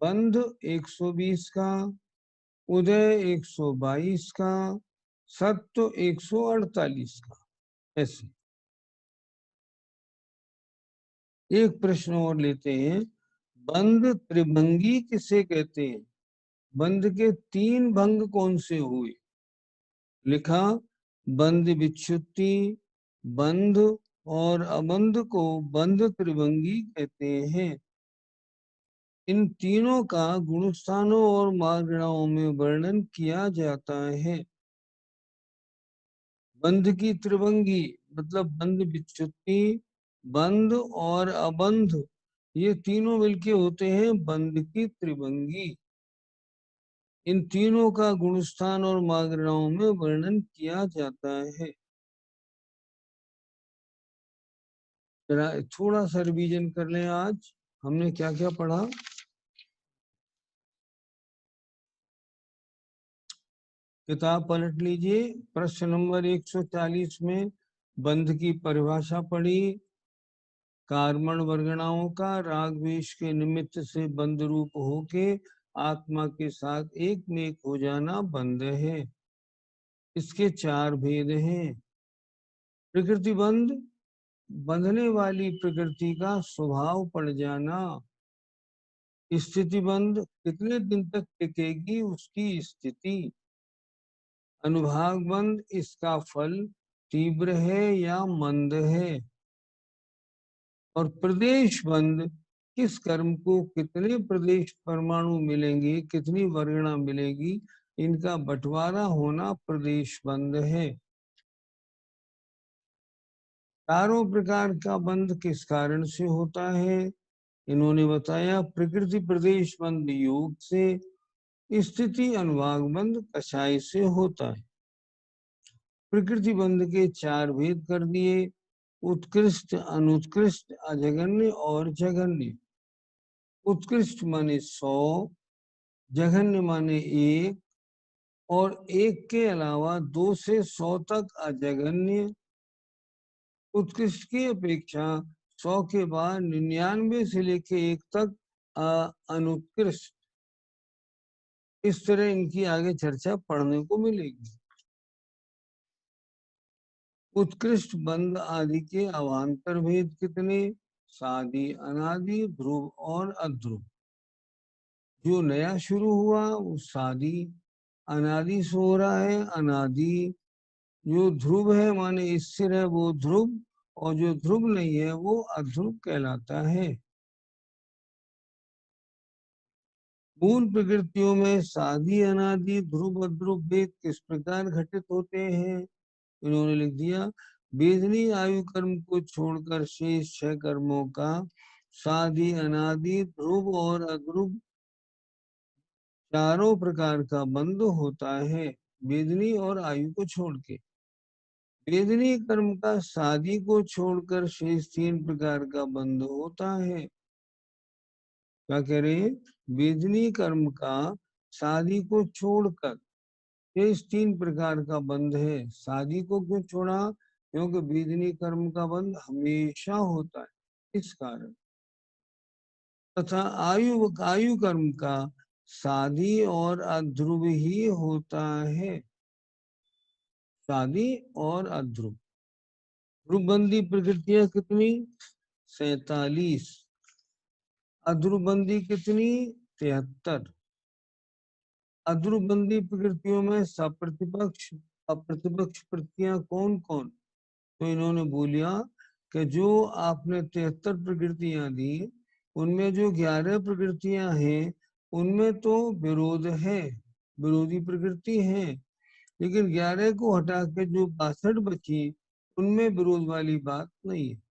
बंध 120 का, उदय 122 का, सत्व 148 का। ऐसे एक प्रश्न और लेते हैं, बंध त्रिभंगी किसे कहते हैं? बंध के 3 भंग कौन से हुए? लिखा, बंध विच्छुत्ति, बंध और अबंध को बंध त्रिभंगी कहते हैं। इन तीनों का गुणस्थानों और मार्गणाओं में वर्णन किया जाता है। बंध की त्रिभंगी मतलब बंध विच्छुत्ति, बंध और अबंध, ये तीनों मिलके होते हैं बंध की त्रिभंगी। इन तीनों का गुणस्थान और मार्गणाओं में वर्णन किया जाता है। जरा थोड़ा सा रिवीजन कर लें, आज हमने क्या क्या पढ़ा। किताब पलट लीजिए, प्रश्न नंबर 140 में बंध की परिभाषा पढ़ी। कार्मण वर्गणाओं का राग द्वेष के निमित्त से बंध रूप होके आत्मा के साथ एक में एक हो जाना बंध है। इसके 4 भेद हैं। प्रकृति बंध, बंधने वाली प्रकृति का स्वभाव पड़ जाना। स्थिति बंध, कितने दिन तक टिकेगी उसकी स्थिति। अनुभाग बंध, इसका फल तीव्र है या मंद है। और प्रदेश बंध, किस कर्म को कितने प्रदेश परमाणु मिलेंगे, कितनी वर्गणा मिलेगी, इनका बंटवारा होना प्रदेश बंध है। चारों प्रकार का बंध किस कारण से होता है? इन्होंने बताया, प्रकृति प्रदेश बंध योग से, स्थिति अनुभाग बंध कषाय से होता है। प्रकृति बंध के 4 भेद कर दिए, उत्कृष्ट, अनुत्कृष्ट, अजघन्य और जघन्य। उत्कृष्ट माने 100, जघन्य माने 1, और 1 के अलावा 2 से 100 तक अजघन्य। उत्कृष्ट की अपेक्षा 100 के बाद 99 से लेके 1 तक अनुत्कृष्ट। इस तरह इनकी आगे चर्चा पढ़ने को मिलेगी। उत्कृष्ट बंध आदि के अवान्तर भेद कितने? सादि, अनादि, ध्रुव और अध्रुव। जो नया शुरू हुआ वो सादी अनादि से हो रहा है, अनादि। जो ध्रुव है माने स्थिर है वो ध्रुव, और जो ध्रुव नहीं है वो अध्रुव कहलाता है। मूल प्रकृतियों में सादी, अनादि, ध्रुव, अध्रुव भेद किस प्रकार घटित होते हैं? इन्होंने लिख दिया, वेदनी आयु कर्म को छोड़कर शेष 6 कर्मों का सादी, अनादि, ध्रुव और अध्रुव चारों प्रकार का बंध होता है। वेदनी और आयु को छोड़ के। वेदनी कर्म का सादी को छोड़कर शेष 3 प्रकार का बंध होता है। क्या कह रहे हैं? वेदनी कर्म का सादी को छोड़कर शेष 3 प्रकार का बंध है। सादी को क्यों छोड़ा? क्योंकि वेदनी कर्म का बंध हमेशा होता है, इस कारण। तथा आयु आयु कर्म का सादी और अध्रुव ही होता है। सादी और अध्रुव। ध्रुवबंदी प्रकृतियां कितनी? 47। अध्रुवबंदी कितनी? 73। अध्रुवबंदी प्रकृतियों में सप्रतिपक्ष, अप्रतिपक्ष प्रकृतियां कौन कौन? तो इन्होंने बोलिया कि जो आपने 73 प्रकृतियां दी, उनमें जो 11 प्रकृतियां हैं उनमें तो विरोध है, विरोधी प्रकृति है। लेकिन 11 को हटा के जो 62 बची, उनमें विरोध वाली बात नहीं है।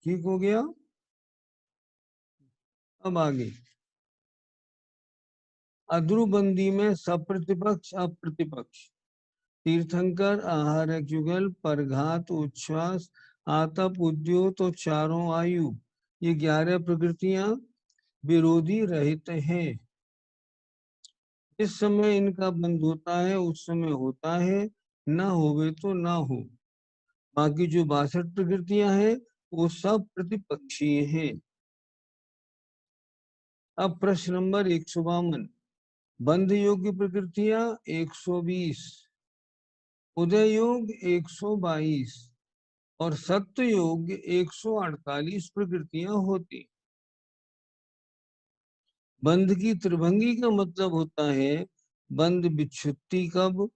ठीक हो गया। अब आगे, अध्रुवबंदी में सप्रतिपक्ष, अप्रतिपक्ष, तीर्थंकर, आहारक युगल, परघात, उच्छ्वास, आतप, उद्योत और चारों आयु, ये 11 प्रकृतियां विरोधी रहित हैं। जिस समय इनका बंध होता है उस समय होता है, ना होवे तो ना हो। बाकी जो 62 प्रकृतियां हैं वो सब प्रतिपक्षीय हैं। अब प्रश्न नंबर 152, बंध योग्य प्रकृतियां 120, उदय योग 122 और सत्य योग 148 प्रकृतियां होती। बंध की त्रिभंगी का मतलब होता है बंध विच्छुत्ति कब,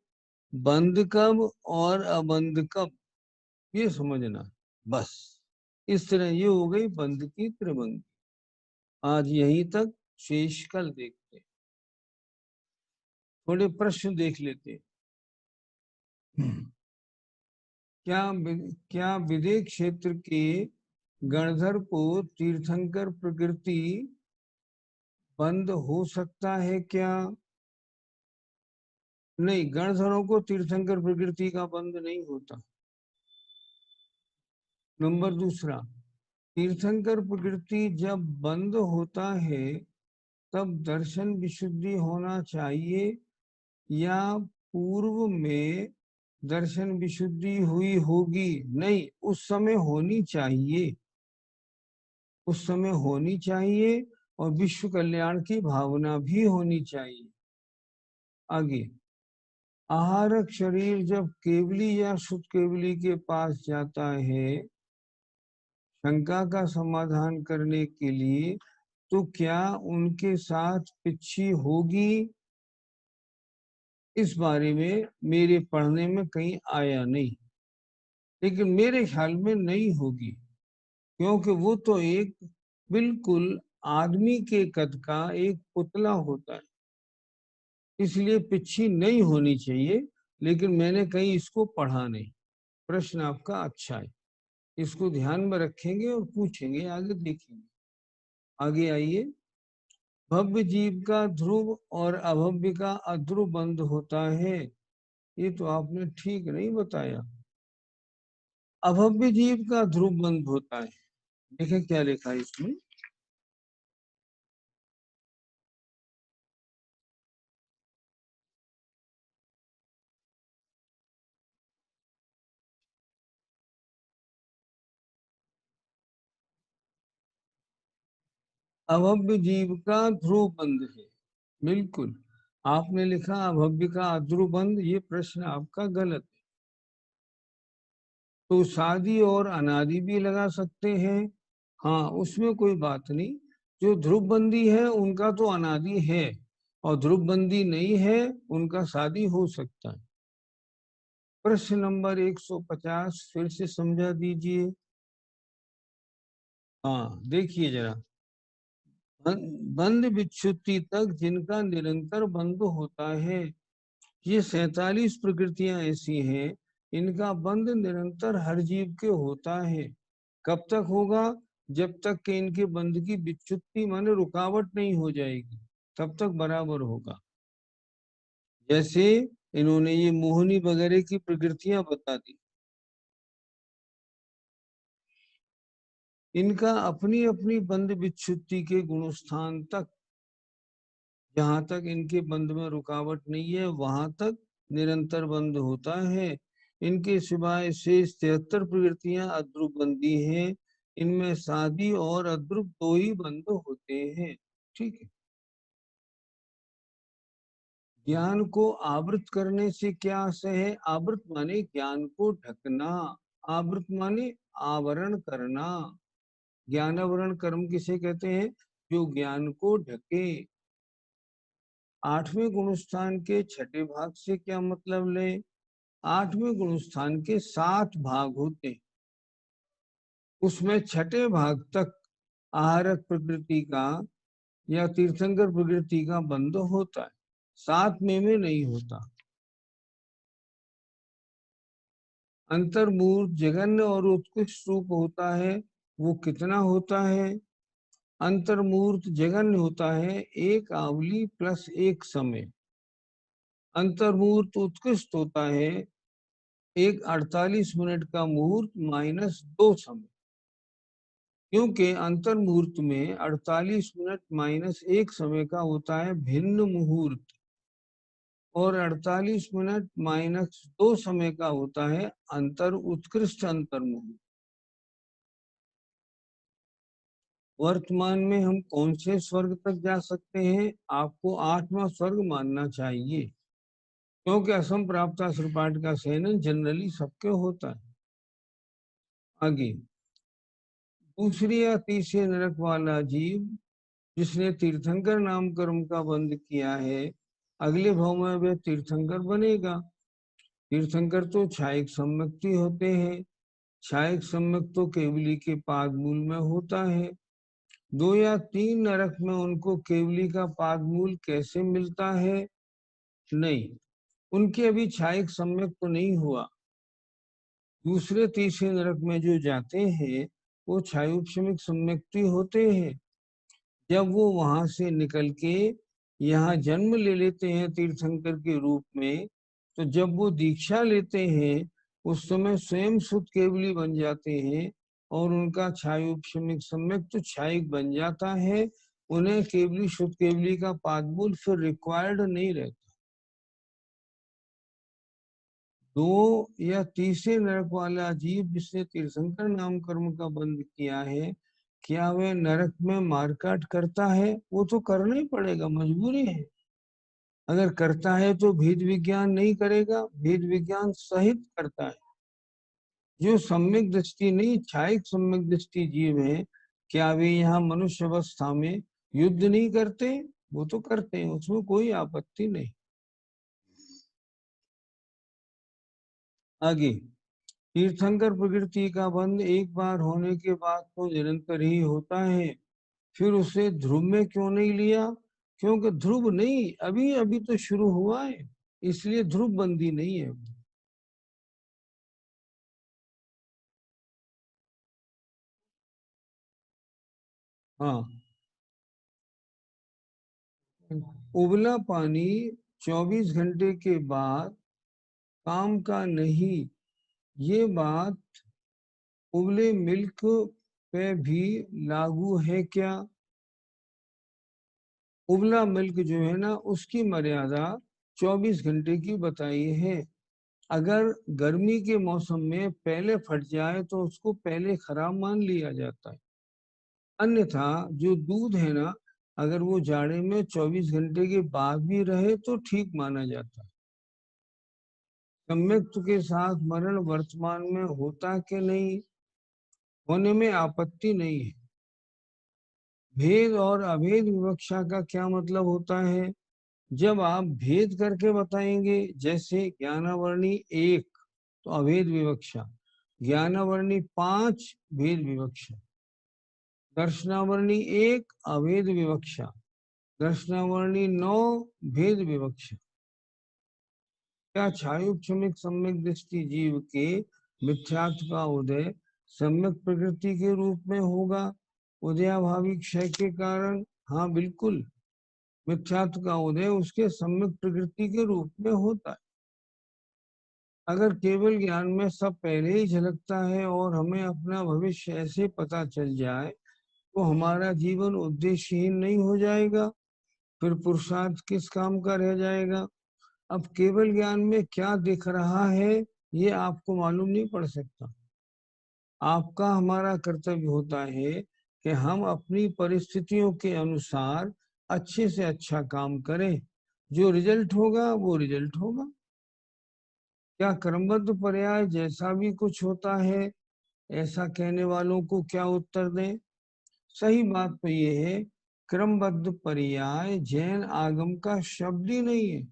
बंध कब और अबंध कब, ये समझना बस। इस तरह ये हो गई बंध की त्रिभंगी। आज यहीं तक, शेष कल देखते हैं। थोड़े प्रश्न देख लेते हैं। क्या विदेह क्षेत्र के गणधर को तीर्थंकर प्रकृति बंद हो सकता है क्या? नहीं, गणधरों को तीर्थंकर प्रकृति का बंद नहीं होता। नंबर दूसरा, तीर्थंकर प्रकृति जब बंद होता है तब दर्शन विशुद्धि होना चाहिए या पूर्व में दर्शन विशुद्धि हुई होगी? नहीं, उस समय होनी चाहिए, उस समय होनी चाहिए और विश्व कल्याण की भावना भी होनी चाहिए। आगे, आहारक शरीर जब केवली या शुद्ध केवली के पास जाता है शंका का समाधान करने के लिए, तो क्या उनके साथ पिच्छी होगी? इस बारे में मेरे पढ़ने में कहीं आया नहीं, लेकिन मेरे ख्याल में नहीं होगी, क्योंकि वो तो एक बिल्कुल आदमी के कद का एक पुतला होता है, इसलिए पिच्छी नहीं होनी चाहिए। लेकिन मैंने कहीं इसको पढ़ा नहीं। प्रश्न आपका अच्छा है, इसको ध्यान में रखेंगे और पूछेंगे, आगे देखेंगे। आगे आइए। भव्य जीव का ध्रुव और अभव्य का अध्रुव बंध होता है, ये तो आपने ठीक नहीं बताया। अभव्य जीव का ध्रुव बंध होता है, देखें क्या लिखा है इसमें। अभव्य जीव का ध्रुव बंध है, बिल्कुल। आपने लिखा अभव्य का अध्रुव बंध, ये प्रश्न आपका गलत है। तो शादी और अनादि भी लगा सकते हैं, हाँ, उसमें कोई बात नहीं। जो ध्रुवबंदी है उनका तो अनादि है, और ध्रुवबंदी नहीं है उनका शादी हो सकता है। प्रश्न नंबर 150 फिर से समझा दीजिए। हाँ, देखिए जरा। बंध विच्छुत्ति तक जिनका निरंतर बंध होता है, ये 47 प्रकृतियां ऐसी हैं, इनका बंध निरंतर हर जीव के होता है। कब तक होगा? जब तक कि इनके बंध की विच्युति माने रुकावट नहीं हो जाएगी, तब तक बराबर होगा। जैसे इन्होंने ये मोहनी वगैरह की प्रकृतियां बता दी, इनका अपनी अपनी बंध विच्युति के गुणस्थान तक, जहां तक इनके बंध में रुकावट नहीं है वहां तक निरंतर बंध होता है। इनके सिवाय शेष 73 प्रवृत्तियां अद्रुप बंदी हैं, इनमें शादी और अद्रुप दो ही बंध होते हैं। ठीक है। ज्ञान को आवृत करने से क्या आशय है? आवृत माने ज्ञान को ढकना, आवृत माने आवरण करना। ज्ञानावरण कर्म किसे कहते हैं? जो ज्ञान को ढके। आठवें गुणस्थान के छठे भाग से क्या मतलब ले? आठवें गुणस्थान के 7 भाग होते हैं, उसमें छठे भाग तक आहारक प्रकृति का या तीर्थंकर प्रकृति का बंध होता है, 7वें में नहीं होता। अंतर्मूर्त जघन्य और उत्कृष्ट रूप होता है, वो कितना होता है? अंतर्मूर्त जघन्य होता है 1 आवली प्लस 1 समय। अंतर्मूर्त उत्कृष्ट होता है एक 48 मिनट का मुहूर्त माइनस 2 समय, क्योंकि अंतर मुहूर्त में 48 मिनट माइनस 1 समय का होता है भिन्न मुहूर्त, और 48 मिनट माइनस 2 समय का होता है अंतर उत्कृष्ट अंतर मुहूर्त। वर्तमान में हम कौन से स्वर्ग तक जा सकते हैं? आपको 8वां स्वर्ग मानना चाहिए, क्योंकि असम प्राप्ता श्रीपाठ का शयनन जनरली सबके होता है। आगे, दूसरी या तीसरे नरक वाला जीव जिसने तीर्थंकर नाम कर्म का बंध किया है, अगले भाव में वह तीर्थंकर बनेगा। तीर्थंकर तो छायक सम्यक्ति होते हैं। छायक सम्यक तो केवली के पाद मूल में होता है। 2 या 3 नरक में उनको केवली का पाद मूल कैसे मिलता है? नहीं, उनके अभी छायक सम्यक तो नहीं हुआ। दूसरे तीसरे नरक में जो जाते हैं वो छायोपशमिक सम्यक्ति होते हैं। जब वो वहां से निकल के यहाँ जन्म ले लेते हैं तीर्थंकर के रूप में, तो जब वो दीक्षा लेते हैं उस समय स्वयं शुद्ध केवली बन जाते हैं और उनका छायोपशमिक सम्यक तो छायिक बन जाता है। उन्हें केवली शुद्ध केवली का पादमूल फिर रिक्वायर्ड नहीं रहता। 2 या तीसरे नरक वाला जीव जिसने तीर्थंकर नाम कर्म का बंध किया है, क्या वह नरक में मारकाट करता है? वो तो करना ही पड़ेगा, मजबूरी है। अगर करता है तो भेद विज्ञान नहीं करेगा, भेद विज्ञान सहित करता है। जो सम्यक दृष्टि नहीं, छायिक सम्यक दृष्टि जीव है, क्या वे यहाँ मनुष्य अवस्था में युद्ध नहीं करते? वो तो करते हैं, उसमें कोई आपत्ति नहीं। आगे, तीर्थंकर प्रकृति का बंध एक बार होने के बाद तो निरंतर ही होता है, फिर उसे ध्रुव में क्यों नहीं लिया? क्योंकि ध्रुव नहीं, अभी अभी तो शुरू हुआ है, इसलिए ध्रुव बंदी नहीं है। हाँ, उबला पानी 24 घंटे के बाद काम का नहीं, ये बात उबले मिल्क पे भी लागू है क्या? उबला मिल्क जो है ना, उसकी मर्यादा 24 घंटे की बताई है। अगर गर्मी के मौसम में पहले फट जाए तो उसको पहले खराब मान लिया जाता है। अन्यथा जो दूध है ना, अगर वो जाड़े में 24 घंटे के बाद भी रहे तो ठीक माना जाता है। सम्यक्त के साथ मरण वर्तमान में होता कि नहीं, होने में आपत्ति नहीं है। भेद और अभेद विवक्षा का क्या मतलब होता है? जब आप भेद करके बताएंगे, जैसे ज्ञानावर्णी 1 तो अभेद विवक्षा, ज्ञानावर्णी 5 भेद विवक्षा, दर्शनावर्णी 1 अभेद विवक्षा, दर्शनावर्णी 9 भेद विवक्षा। क्या छायोक्षमिक सम्यक दृष्टि जीव के मिथ्यात्व का उदय सम्यक प्रकृति के रूप में होगा उदयाभावी क्षय के कारण? हाँ बिल्कुल, मिथ्यात्व का उदय उसके सम्यक प्रकृति के रूप में होता है। अगर केवल ज्ञान में सब पहले ही झलकता है और हमें अपना भविष्य ऐसे पता चल जाए, तो हमारा जीवन उद्देश्यहीन नहीं हो जाएगा? फिर पुरुषार्थ किस काम का रह जाएगा? अब केवल ज्ञान में क्या दिख रहा है ये आपको मालूम नहीं पड़ सकता। आपका हमारा कर्तव्य होता है कि हम अपनी परिस्थितियों के अनुसार अच्छे से अच्छा काम करें। जो रिजल्ट होगा वो रिजल्ट होगा। क्या क्रमबद्ध पर्याय जैसा भी कुछ होता है, ऐसा कहने वालों को क्या उत्तर दें? सही बात तो ये है, क्रमबद्ध पर्याय जैन आगम का शब्द ही नहीं है।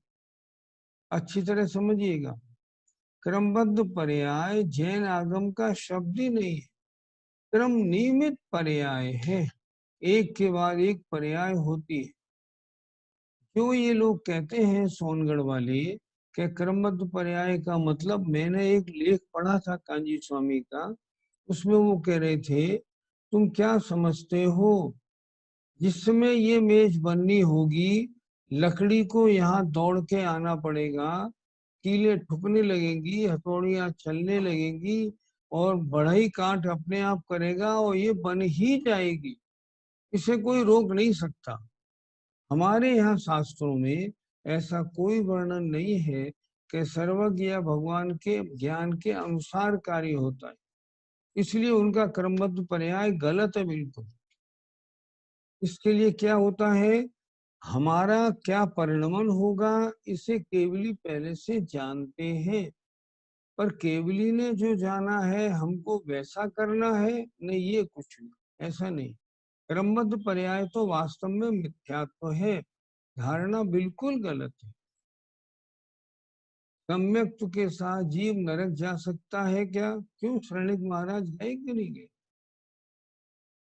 अच्छी तरह समझिएगा, क्रमबद्ध पर्याय जैन आगम का शब्द ही नहीं है, क्रम नियमित पर्याय है, एक के बाद एक पर्याय होती है। जो ये लोग कहते हैं सोनगढ़ वाले कि क्रमबद्ध पर्याय का मतलब, मैंने एक लेख पढ़ा था कांजी स्वामी का, उसमें वो कह रहे थे तुम क्या समझते हो, जिस समय ये मेज बननी होगी लकड़ी को यहाँ दौड़ के आना पड़ेगा, कीले ठुकने लगेंगी, हथौड़ियां चलने लगेंगी और बढ़ई काट अपने आप करेगा और ये बन ही जाएगी, इसे कोई रोक नहीं सकता। हमारे यहाँ शास्त्रों में ऐसा कोई वर्णन नहीं है कि सर्वज्ञ या भगवान के ज्ञान के अनुसार कार्य होता है, इसलिए उनका क्रमबद्ध पर्याय गलत है बिल्कुल। इसके लिए क्या होता है, हमारा क्या परिणमन होगा इसे केवली पहले से जानते हैं, पर केवली ने जो जाना है हमको वैसा करना है, नहीं ये कुछ नहीं, ऐसा नहीं। क्रमबद्ध पर्याय तो वास्तव में मिथ्यात्व है, धारणा बिल्कुल गलत है। सम्यक्त्व के साथ जीव नरक जा सकता है क्या? क्यों, श्रेणिक महाराज गए कि नहीं गए?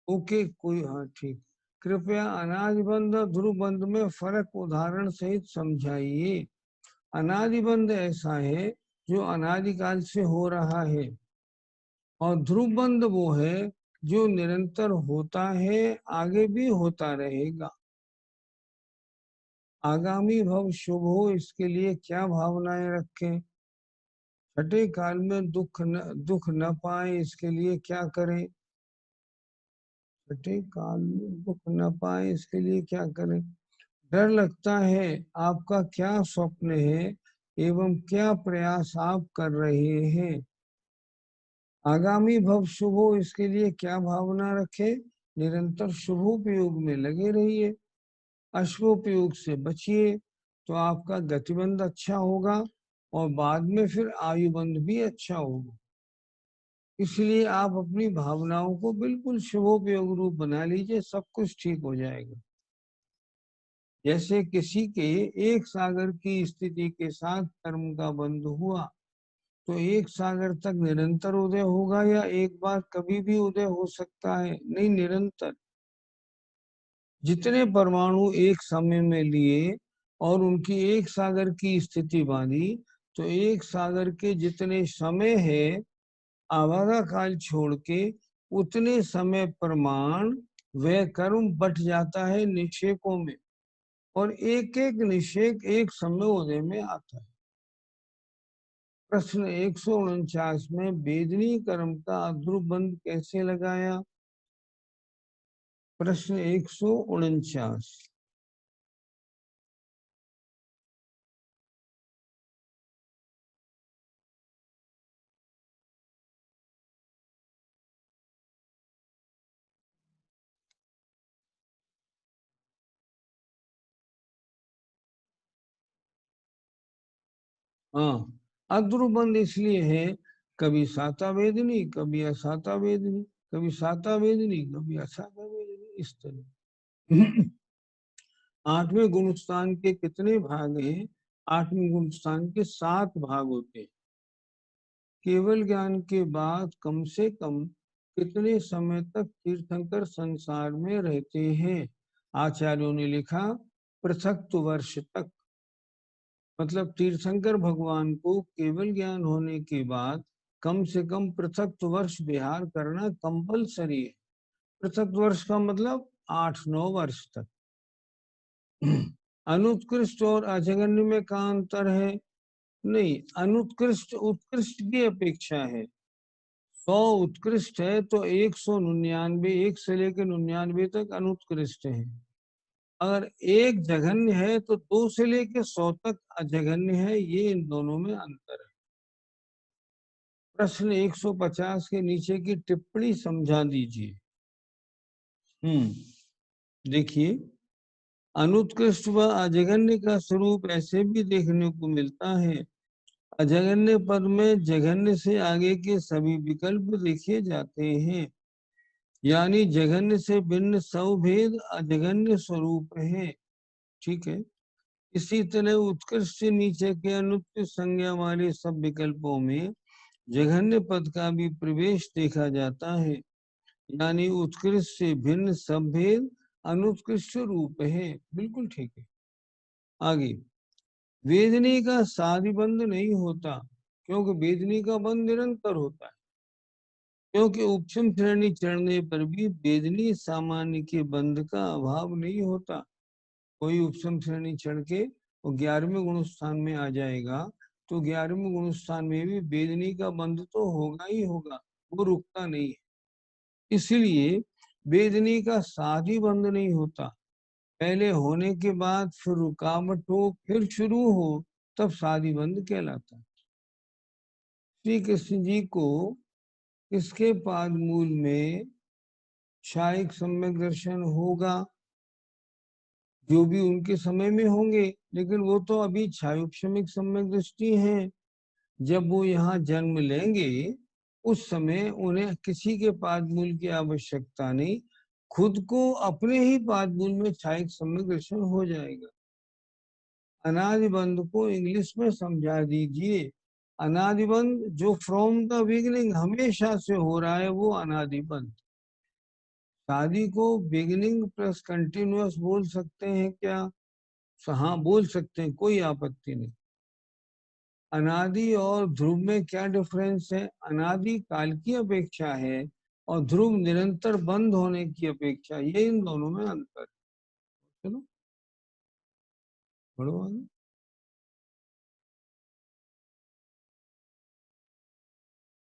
ओके, कोई, हाँ ठीक। कृपया अनादिबंध और ध्रुवबंध में फर्क उदाहरण सहित समझाइए। अनादिबंध ऐसा है जो अनादिकाल से हो रहा है, और ध्रुवबंध वो है जो निरंतर होता है, आगे भी होता रहेगा। आगामी भव शुभ हो इसके लिए क्या भावनाएं रखें? छठे काल में दुख न पाए इसके लिए क्या करें? छठे काल में दुख न पाए इसके लिए क्या करें? डर लगता है, आपका क्या स्वप्न है एवं क्या प्रयास आप कर रहे हैं? आगामी भव शुभ हो इसके लिए क्या भावना रखे? निरंतर शुभोपयोग में लगे रहिए, अशुभोपयोग से बचिए, तो आपका गतिबंध अच्छा होगा और बाद में फिर आयुबंध भी अच्छा होगा। इसलिए आप अपनी भावनाओं को बिल्कुल शुभोपयोग रूप बना लीजिए, सब कुछ ठीक हो जाएगा। जैसे किसी के एक सागर की स्थिति के साथ कर्म का बंध हुआ, तो एक सागर तक निरंतर उदय होगा या एक बार कभी भी उदय हो सकता है? नहीं, निरंतर। जितने परमाणु एक समय में लिए और उनकी एक सागर की स्थिति बांधी, तो एक सागर के जितने समय है आवारा काल छोड़ के, उतने समय प्रमाण वह कर्म बट जाता है निषेकों में, और एक एक निषेक एक समय उदय में आता है। प्रश्न 149 में वेदनी कर्म का ध्रुवबंध कैसे लगाया? प्रश्न 149। हाँ, अध्रुवबंध इसलिए है, कभी साता वेदनी कभी असाता वेदनी, कभी साता वेदनी कभी असाता वेदनी, इस तरह। आठवें गुणस्थान के कितने भाग हैं? आठवें गुणस्थान के 7 भाग होते हैं। केवल ज्ञान के बाद कम से कम कितने समय तक तीर्थंकर संसार में रहते हैं? आचार्यों ने लिखा, पृथक वर्ष तक। मतलब तीर्थंकर भगवान को केवल ज्ञान होने के बाद कम से कम पृथक वर्ष विहार करना कंपलसरी है। पृथक वर्ष का मतलब 8-9 वर्ष तक। अनुत्कृष्ट और अजगन्य में का अंतर है? नहीं, अनुत्कृष्ट उत्कृष्ट की अपेक्षा है। 100 उत्कृष्ट है तो 199, 1 से लेकर 99 तक अनुत्कृष्ट है। अगर एक जघन्य है तो 2 से लेकर 100 तक अजघन्य है, ये इन दोनों में अंतर है। प्रश्न 150 के नीचे की टिप्पणी समझा दीजिए। देखिए, अनुत्कृष्ट व अजगन्य का स्वरूप ऐसे भी देखने को मिलता है। अजगन्य पद में जघन्य से आगे के सभी विकल्प देखे जाते हैं, यानी जघन्य से भिन्न सौभेद अजगन्य स्वरूप है। ठीक है। इसी तरह उत्कृष्ट से नीचे के अनुत्कृष्ट संज्ञा वाले सब विकल्पों में जघन्य पद का भी प्रवेश देखा जाता है, यानी उत्कृष्ट से भिन्न सब भेद अनुत्कृष्ट रूप है। बिल्कुल ठीक है। आगे, वेदनी का साधि बंध नहीं होता, क्योंकि वेदनी का बंध निरंतर होता है। क्योंकि उपशम श्रेणी चढ़ने पर भी वेदनी सामान्य के बंध का अभाव नहीं होता। कोई उपशम श्रेणी चढ़ के वो 11वें गुण स्थान में आ जाएगा, तो 11वें गुण स्थान में भी वेदनी का बंध तो होगा ही होगा, वो रुकता नहीं है। इसलिए वेदनी का साधी बंध नहीं होता। पहले होने के बाद फिर रुकावट हो फिर शुरू हो, तब साधी बंध कहलाता है। श्री कृष्ण जी को इसके पाद मूल में शायिक सम्यक दर्शन होगा, जो भी उनके समय में होंगे, लेकिन वो तो अभी क्षायोक्षमिक सम्यक दृष्टि है। जब वो यहाँ जन्म लेंगे उस समय उन्हें किसी के पादमूल की आवश्यकता नहीं, खुद को अपने ही पादमूल में क्षायिक सम्यक दर्शन हो जाएगा। अनादिबंध को इंग्लिश में समझा दीजिए। अनादिबंध जो फ्रॉम द बिगिनिंग हमेशा से हो रहा है वो अनादिबंध। शादी को बिगिनिंग प्लस कंटिन्यूअस बोल सकते हैं क्या? हाँ बोल सकते हैं, कोई आपत्ति नहीं। अनादि और ध्रुव में क्या डिफरेंस है? अनादि काल की अपेक्षा है और ध्रुव निरंतर बंद होने की अपेक्षा, ये इन दोनों में अंतर है। चलो बढ़ो आगे।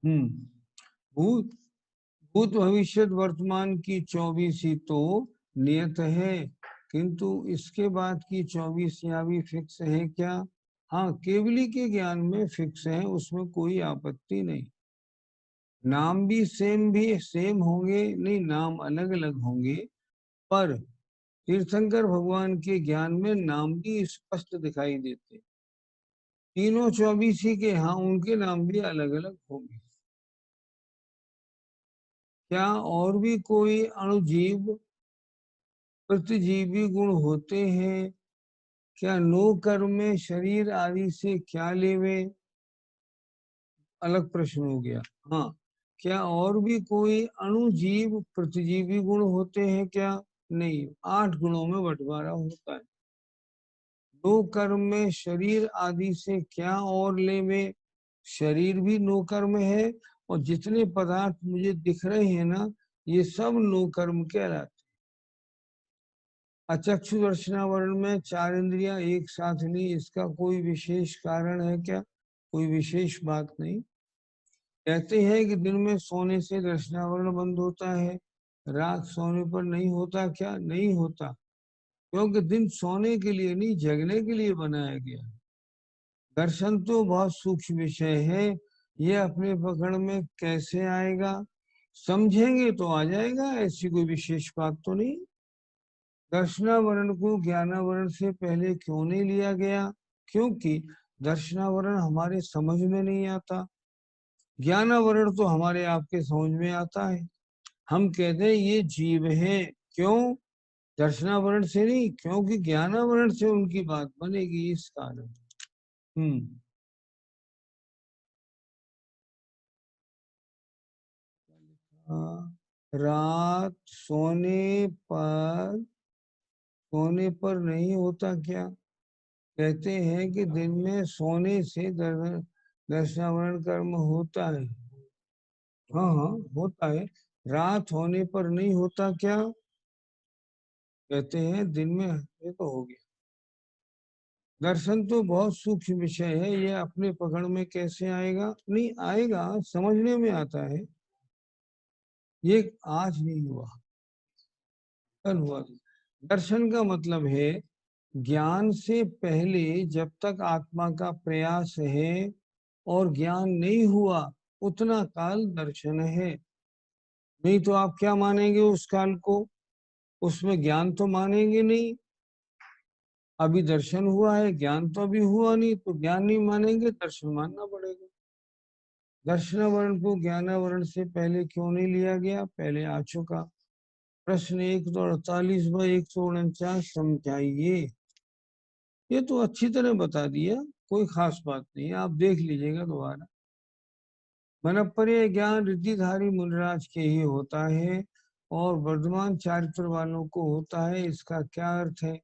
हम्म। भूत भूत भविष्य वर्तमान की 24 ही तो नियत है, किंतु इसके बाद की 24 यहाँ भी फिक्स है क्या? हाँ, केवली के ज्ञान में फिक्स है, उसमें कोई आपत्ति नहीं। नाम भी सेम होंगे नहीं, नाम अलग अलग होंगे, पर तीर्थंकर भगवान के ज्ञान में नाम भी स्पष्ट दिखाई देते। तीनों 24 ही के, हाँ उनके नाम भी अलग अलग होंगे। क्या और भी कोई अणुजीव प्रतिजीवी गुण होते हैं? क्या नो कर्म में शरीर आदि से क्या लेवे? अलग प्रश्न हो गया। हाँ, क्या और भी कोई अणुजीव प्रतिजीवी गुण होते हैं क्या? नहीं, 8 गुणों में बंटवारा होता है। नो कर्म में शरीर आदि से क्या और लेवे? शरीर भी नो कर्म है, और जितने पदार्थ मुझे दिख रहे हैं ना, ये सब नो कर्म कहलाते। अचक्षु दर्शनावरण में 4 इंद्रियां एक साथ नहीं, इसका कोई विशेष कारण है क्या? कोई विशेष बात नहीं। कहते हैं कि दिन में सोने से दर्शनावरण बंद होता है, रात सोने पर नहीं होता क्या? नहीं होता, क्योंकि दिन सोने के लिए नहीं, जगने के लिए बनाया गया है। दर्शन तो बहुत सूक्ष्म विषय है, ये अपने पकड़ में कैसे आएगा? समझेंगे तो आ जाएगा, ऐसी कोई विशेष बात तो नहीं। दर्शनावरण को ज्ञानावरण से पहले क्यों नहीं लिया गया? क्योंकि दर्शनावरण हमारे समझ में नहीं आता, ज्ञानावरण तो हमारे आपके समझ में आता है। हम कहते हैं ये जीव है, क्यों? दर्शनावरण से नहीं, क्योंकि ज्ञानावरण से उनकी बात बनेगी, इस कारण। हम्म। रात सोने पर नहीं होता क्या? कहते हैं कि दिन में सोने से दर्शनावरण कर्म होता है। हाँ हाँ होता है। रात होने पर नहीं होता क्या? कहते हैं दिन में, ये तो हो गया। दर्शन तो बहुत सूक्ष्म विषय है, ये अपने पकड़ में कैसे आएगा? नहीं आएगा, समझने में आता है। ये आज नहीं हुआ, कल हुआ। दर्शन का मतलब है ज्ञान से पहले जब तक आत्मा का प्रयास है और ज्ञान नहीं हुआ, उतना काल दर्शन है। नहीं तो आप क्या मानेंगे उस काल को? उसमें ज्ञान तो मानेंगे नहीं। अभी दर्शन हुआ है, ज्ञान तो अभी हुआ नहीं, तो ज्ञान नहीं मानेंगे, दर्शन मानना पड़ेगा। दर्शनावरण को ज्ञानावरण से पहले क्यों नहीं लिया गया? पहले आ चुका। प्रश्न 148 व 149 समझाइए। ये तो अच्छी तरह बता दिया, कोई खास बात नहीं है, आप देख लीजिएगा दोबारा। मनप्पर्य ज्ञान रिद्धिधारी मुनिराज के ही होता है और वर्धमान चारित्र वालों को होता है, इसका क्या अर्थ है?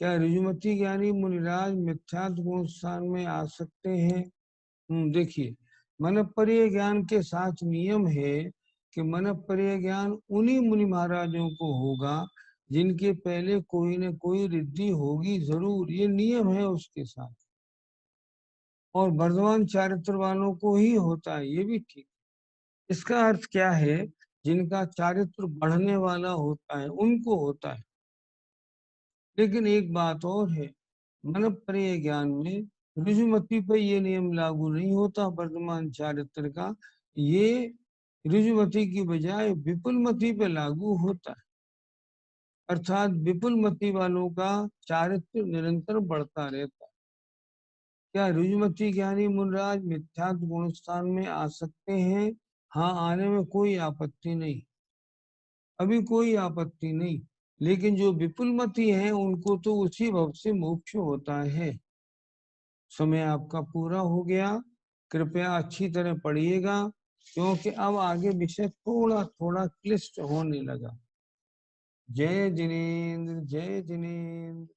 क्या ऋजुमति ज्ञानी मुनिराज मिथ्यात्व गुण स्थान में आ सकते हैं? देखिए, मनप्पर्य ज्ञान के साथ नियम है कि मनप्पर्य ज्ञान उन्हीं मुनि महाराजों को होगा जिनके पहले कोई न कोई रिद्धि होगी जरूर, ये नियम है उसके साथ। और वर्धमान चारित्र वालों को ही होता है, ये भी ठीक। इसका अर्थ क्या है? जिनका चारित्र बढ़ने वाला होता है उनको होता है। लेकिन एक बात और है, मनप्पर्य ज्ञान में ऋजुमति पर ये नियम लागू नहीं होता वर्तमान चारित्र का, ये ऋजुमति की बजाय विपुलमति पे लागू होता है। अर्थात विपुल मति वालों का चारित्र निरंतर बढ़ता रहता है। क्या रुजुमती ज्ञानी मुनराज मिथ्यात्व गुण स्थान में आ सकते हैं? हाँ, आने में कोई आपत्ति नहीं, अभी कोई आपत्ति नहीं। लेकिन जो विपुल मति है उनको तो उसी भव से मोक्ष होता है। समय आपका पूरा हो गया, कृपया अच्छी तरह पढ़िएगा, क्योंकि अब आगे विषय थोड़ा थोड़ा क्लिष्ट होने लगा। जय जिनेन्द्र, जय जिनेन्द्र।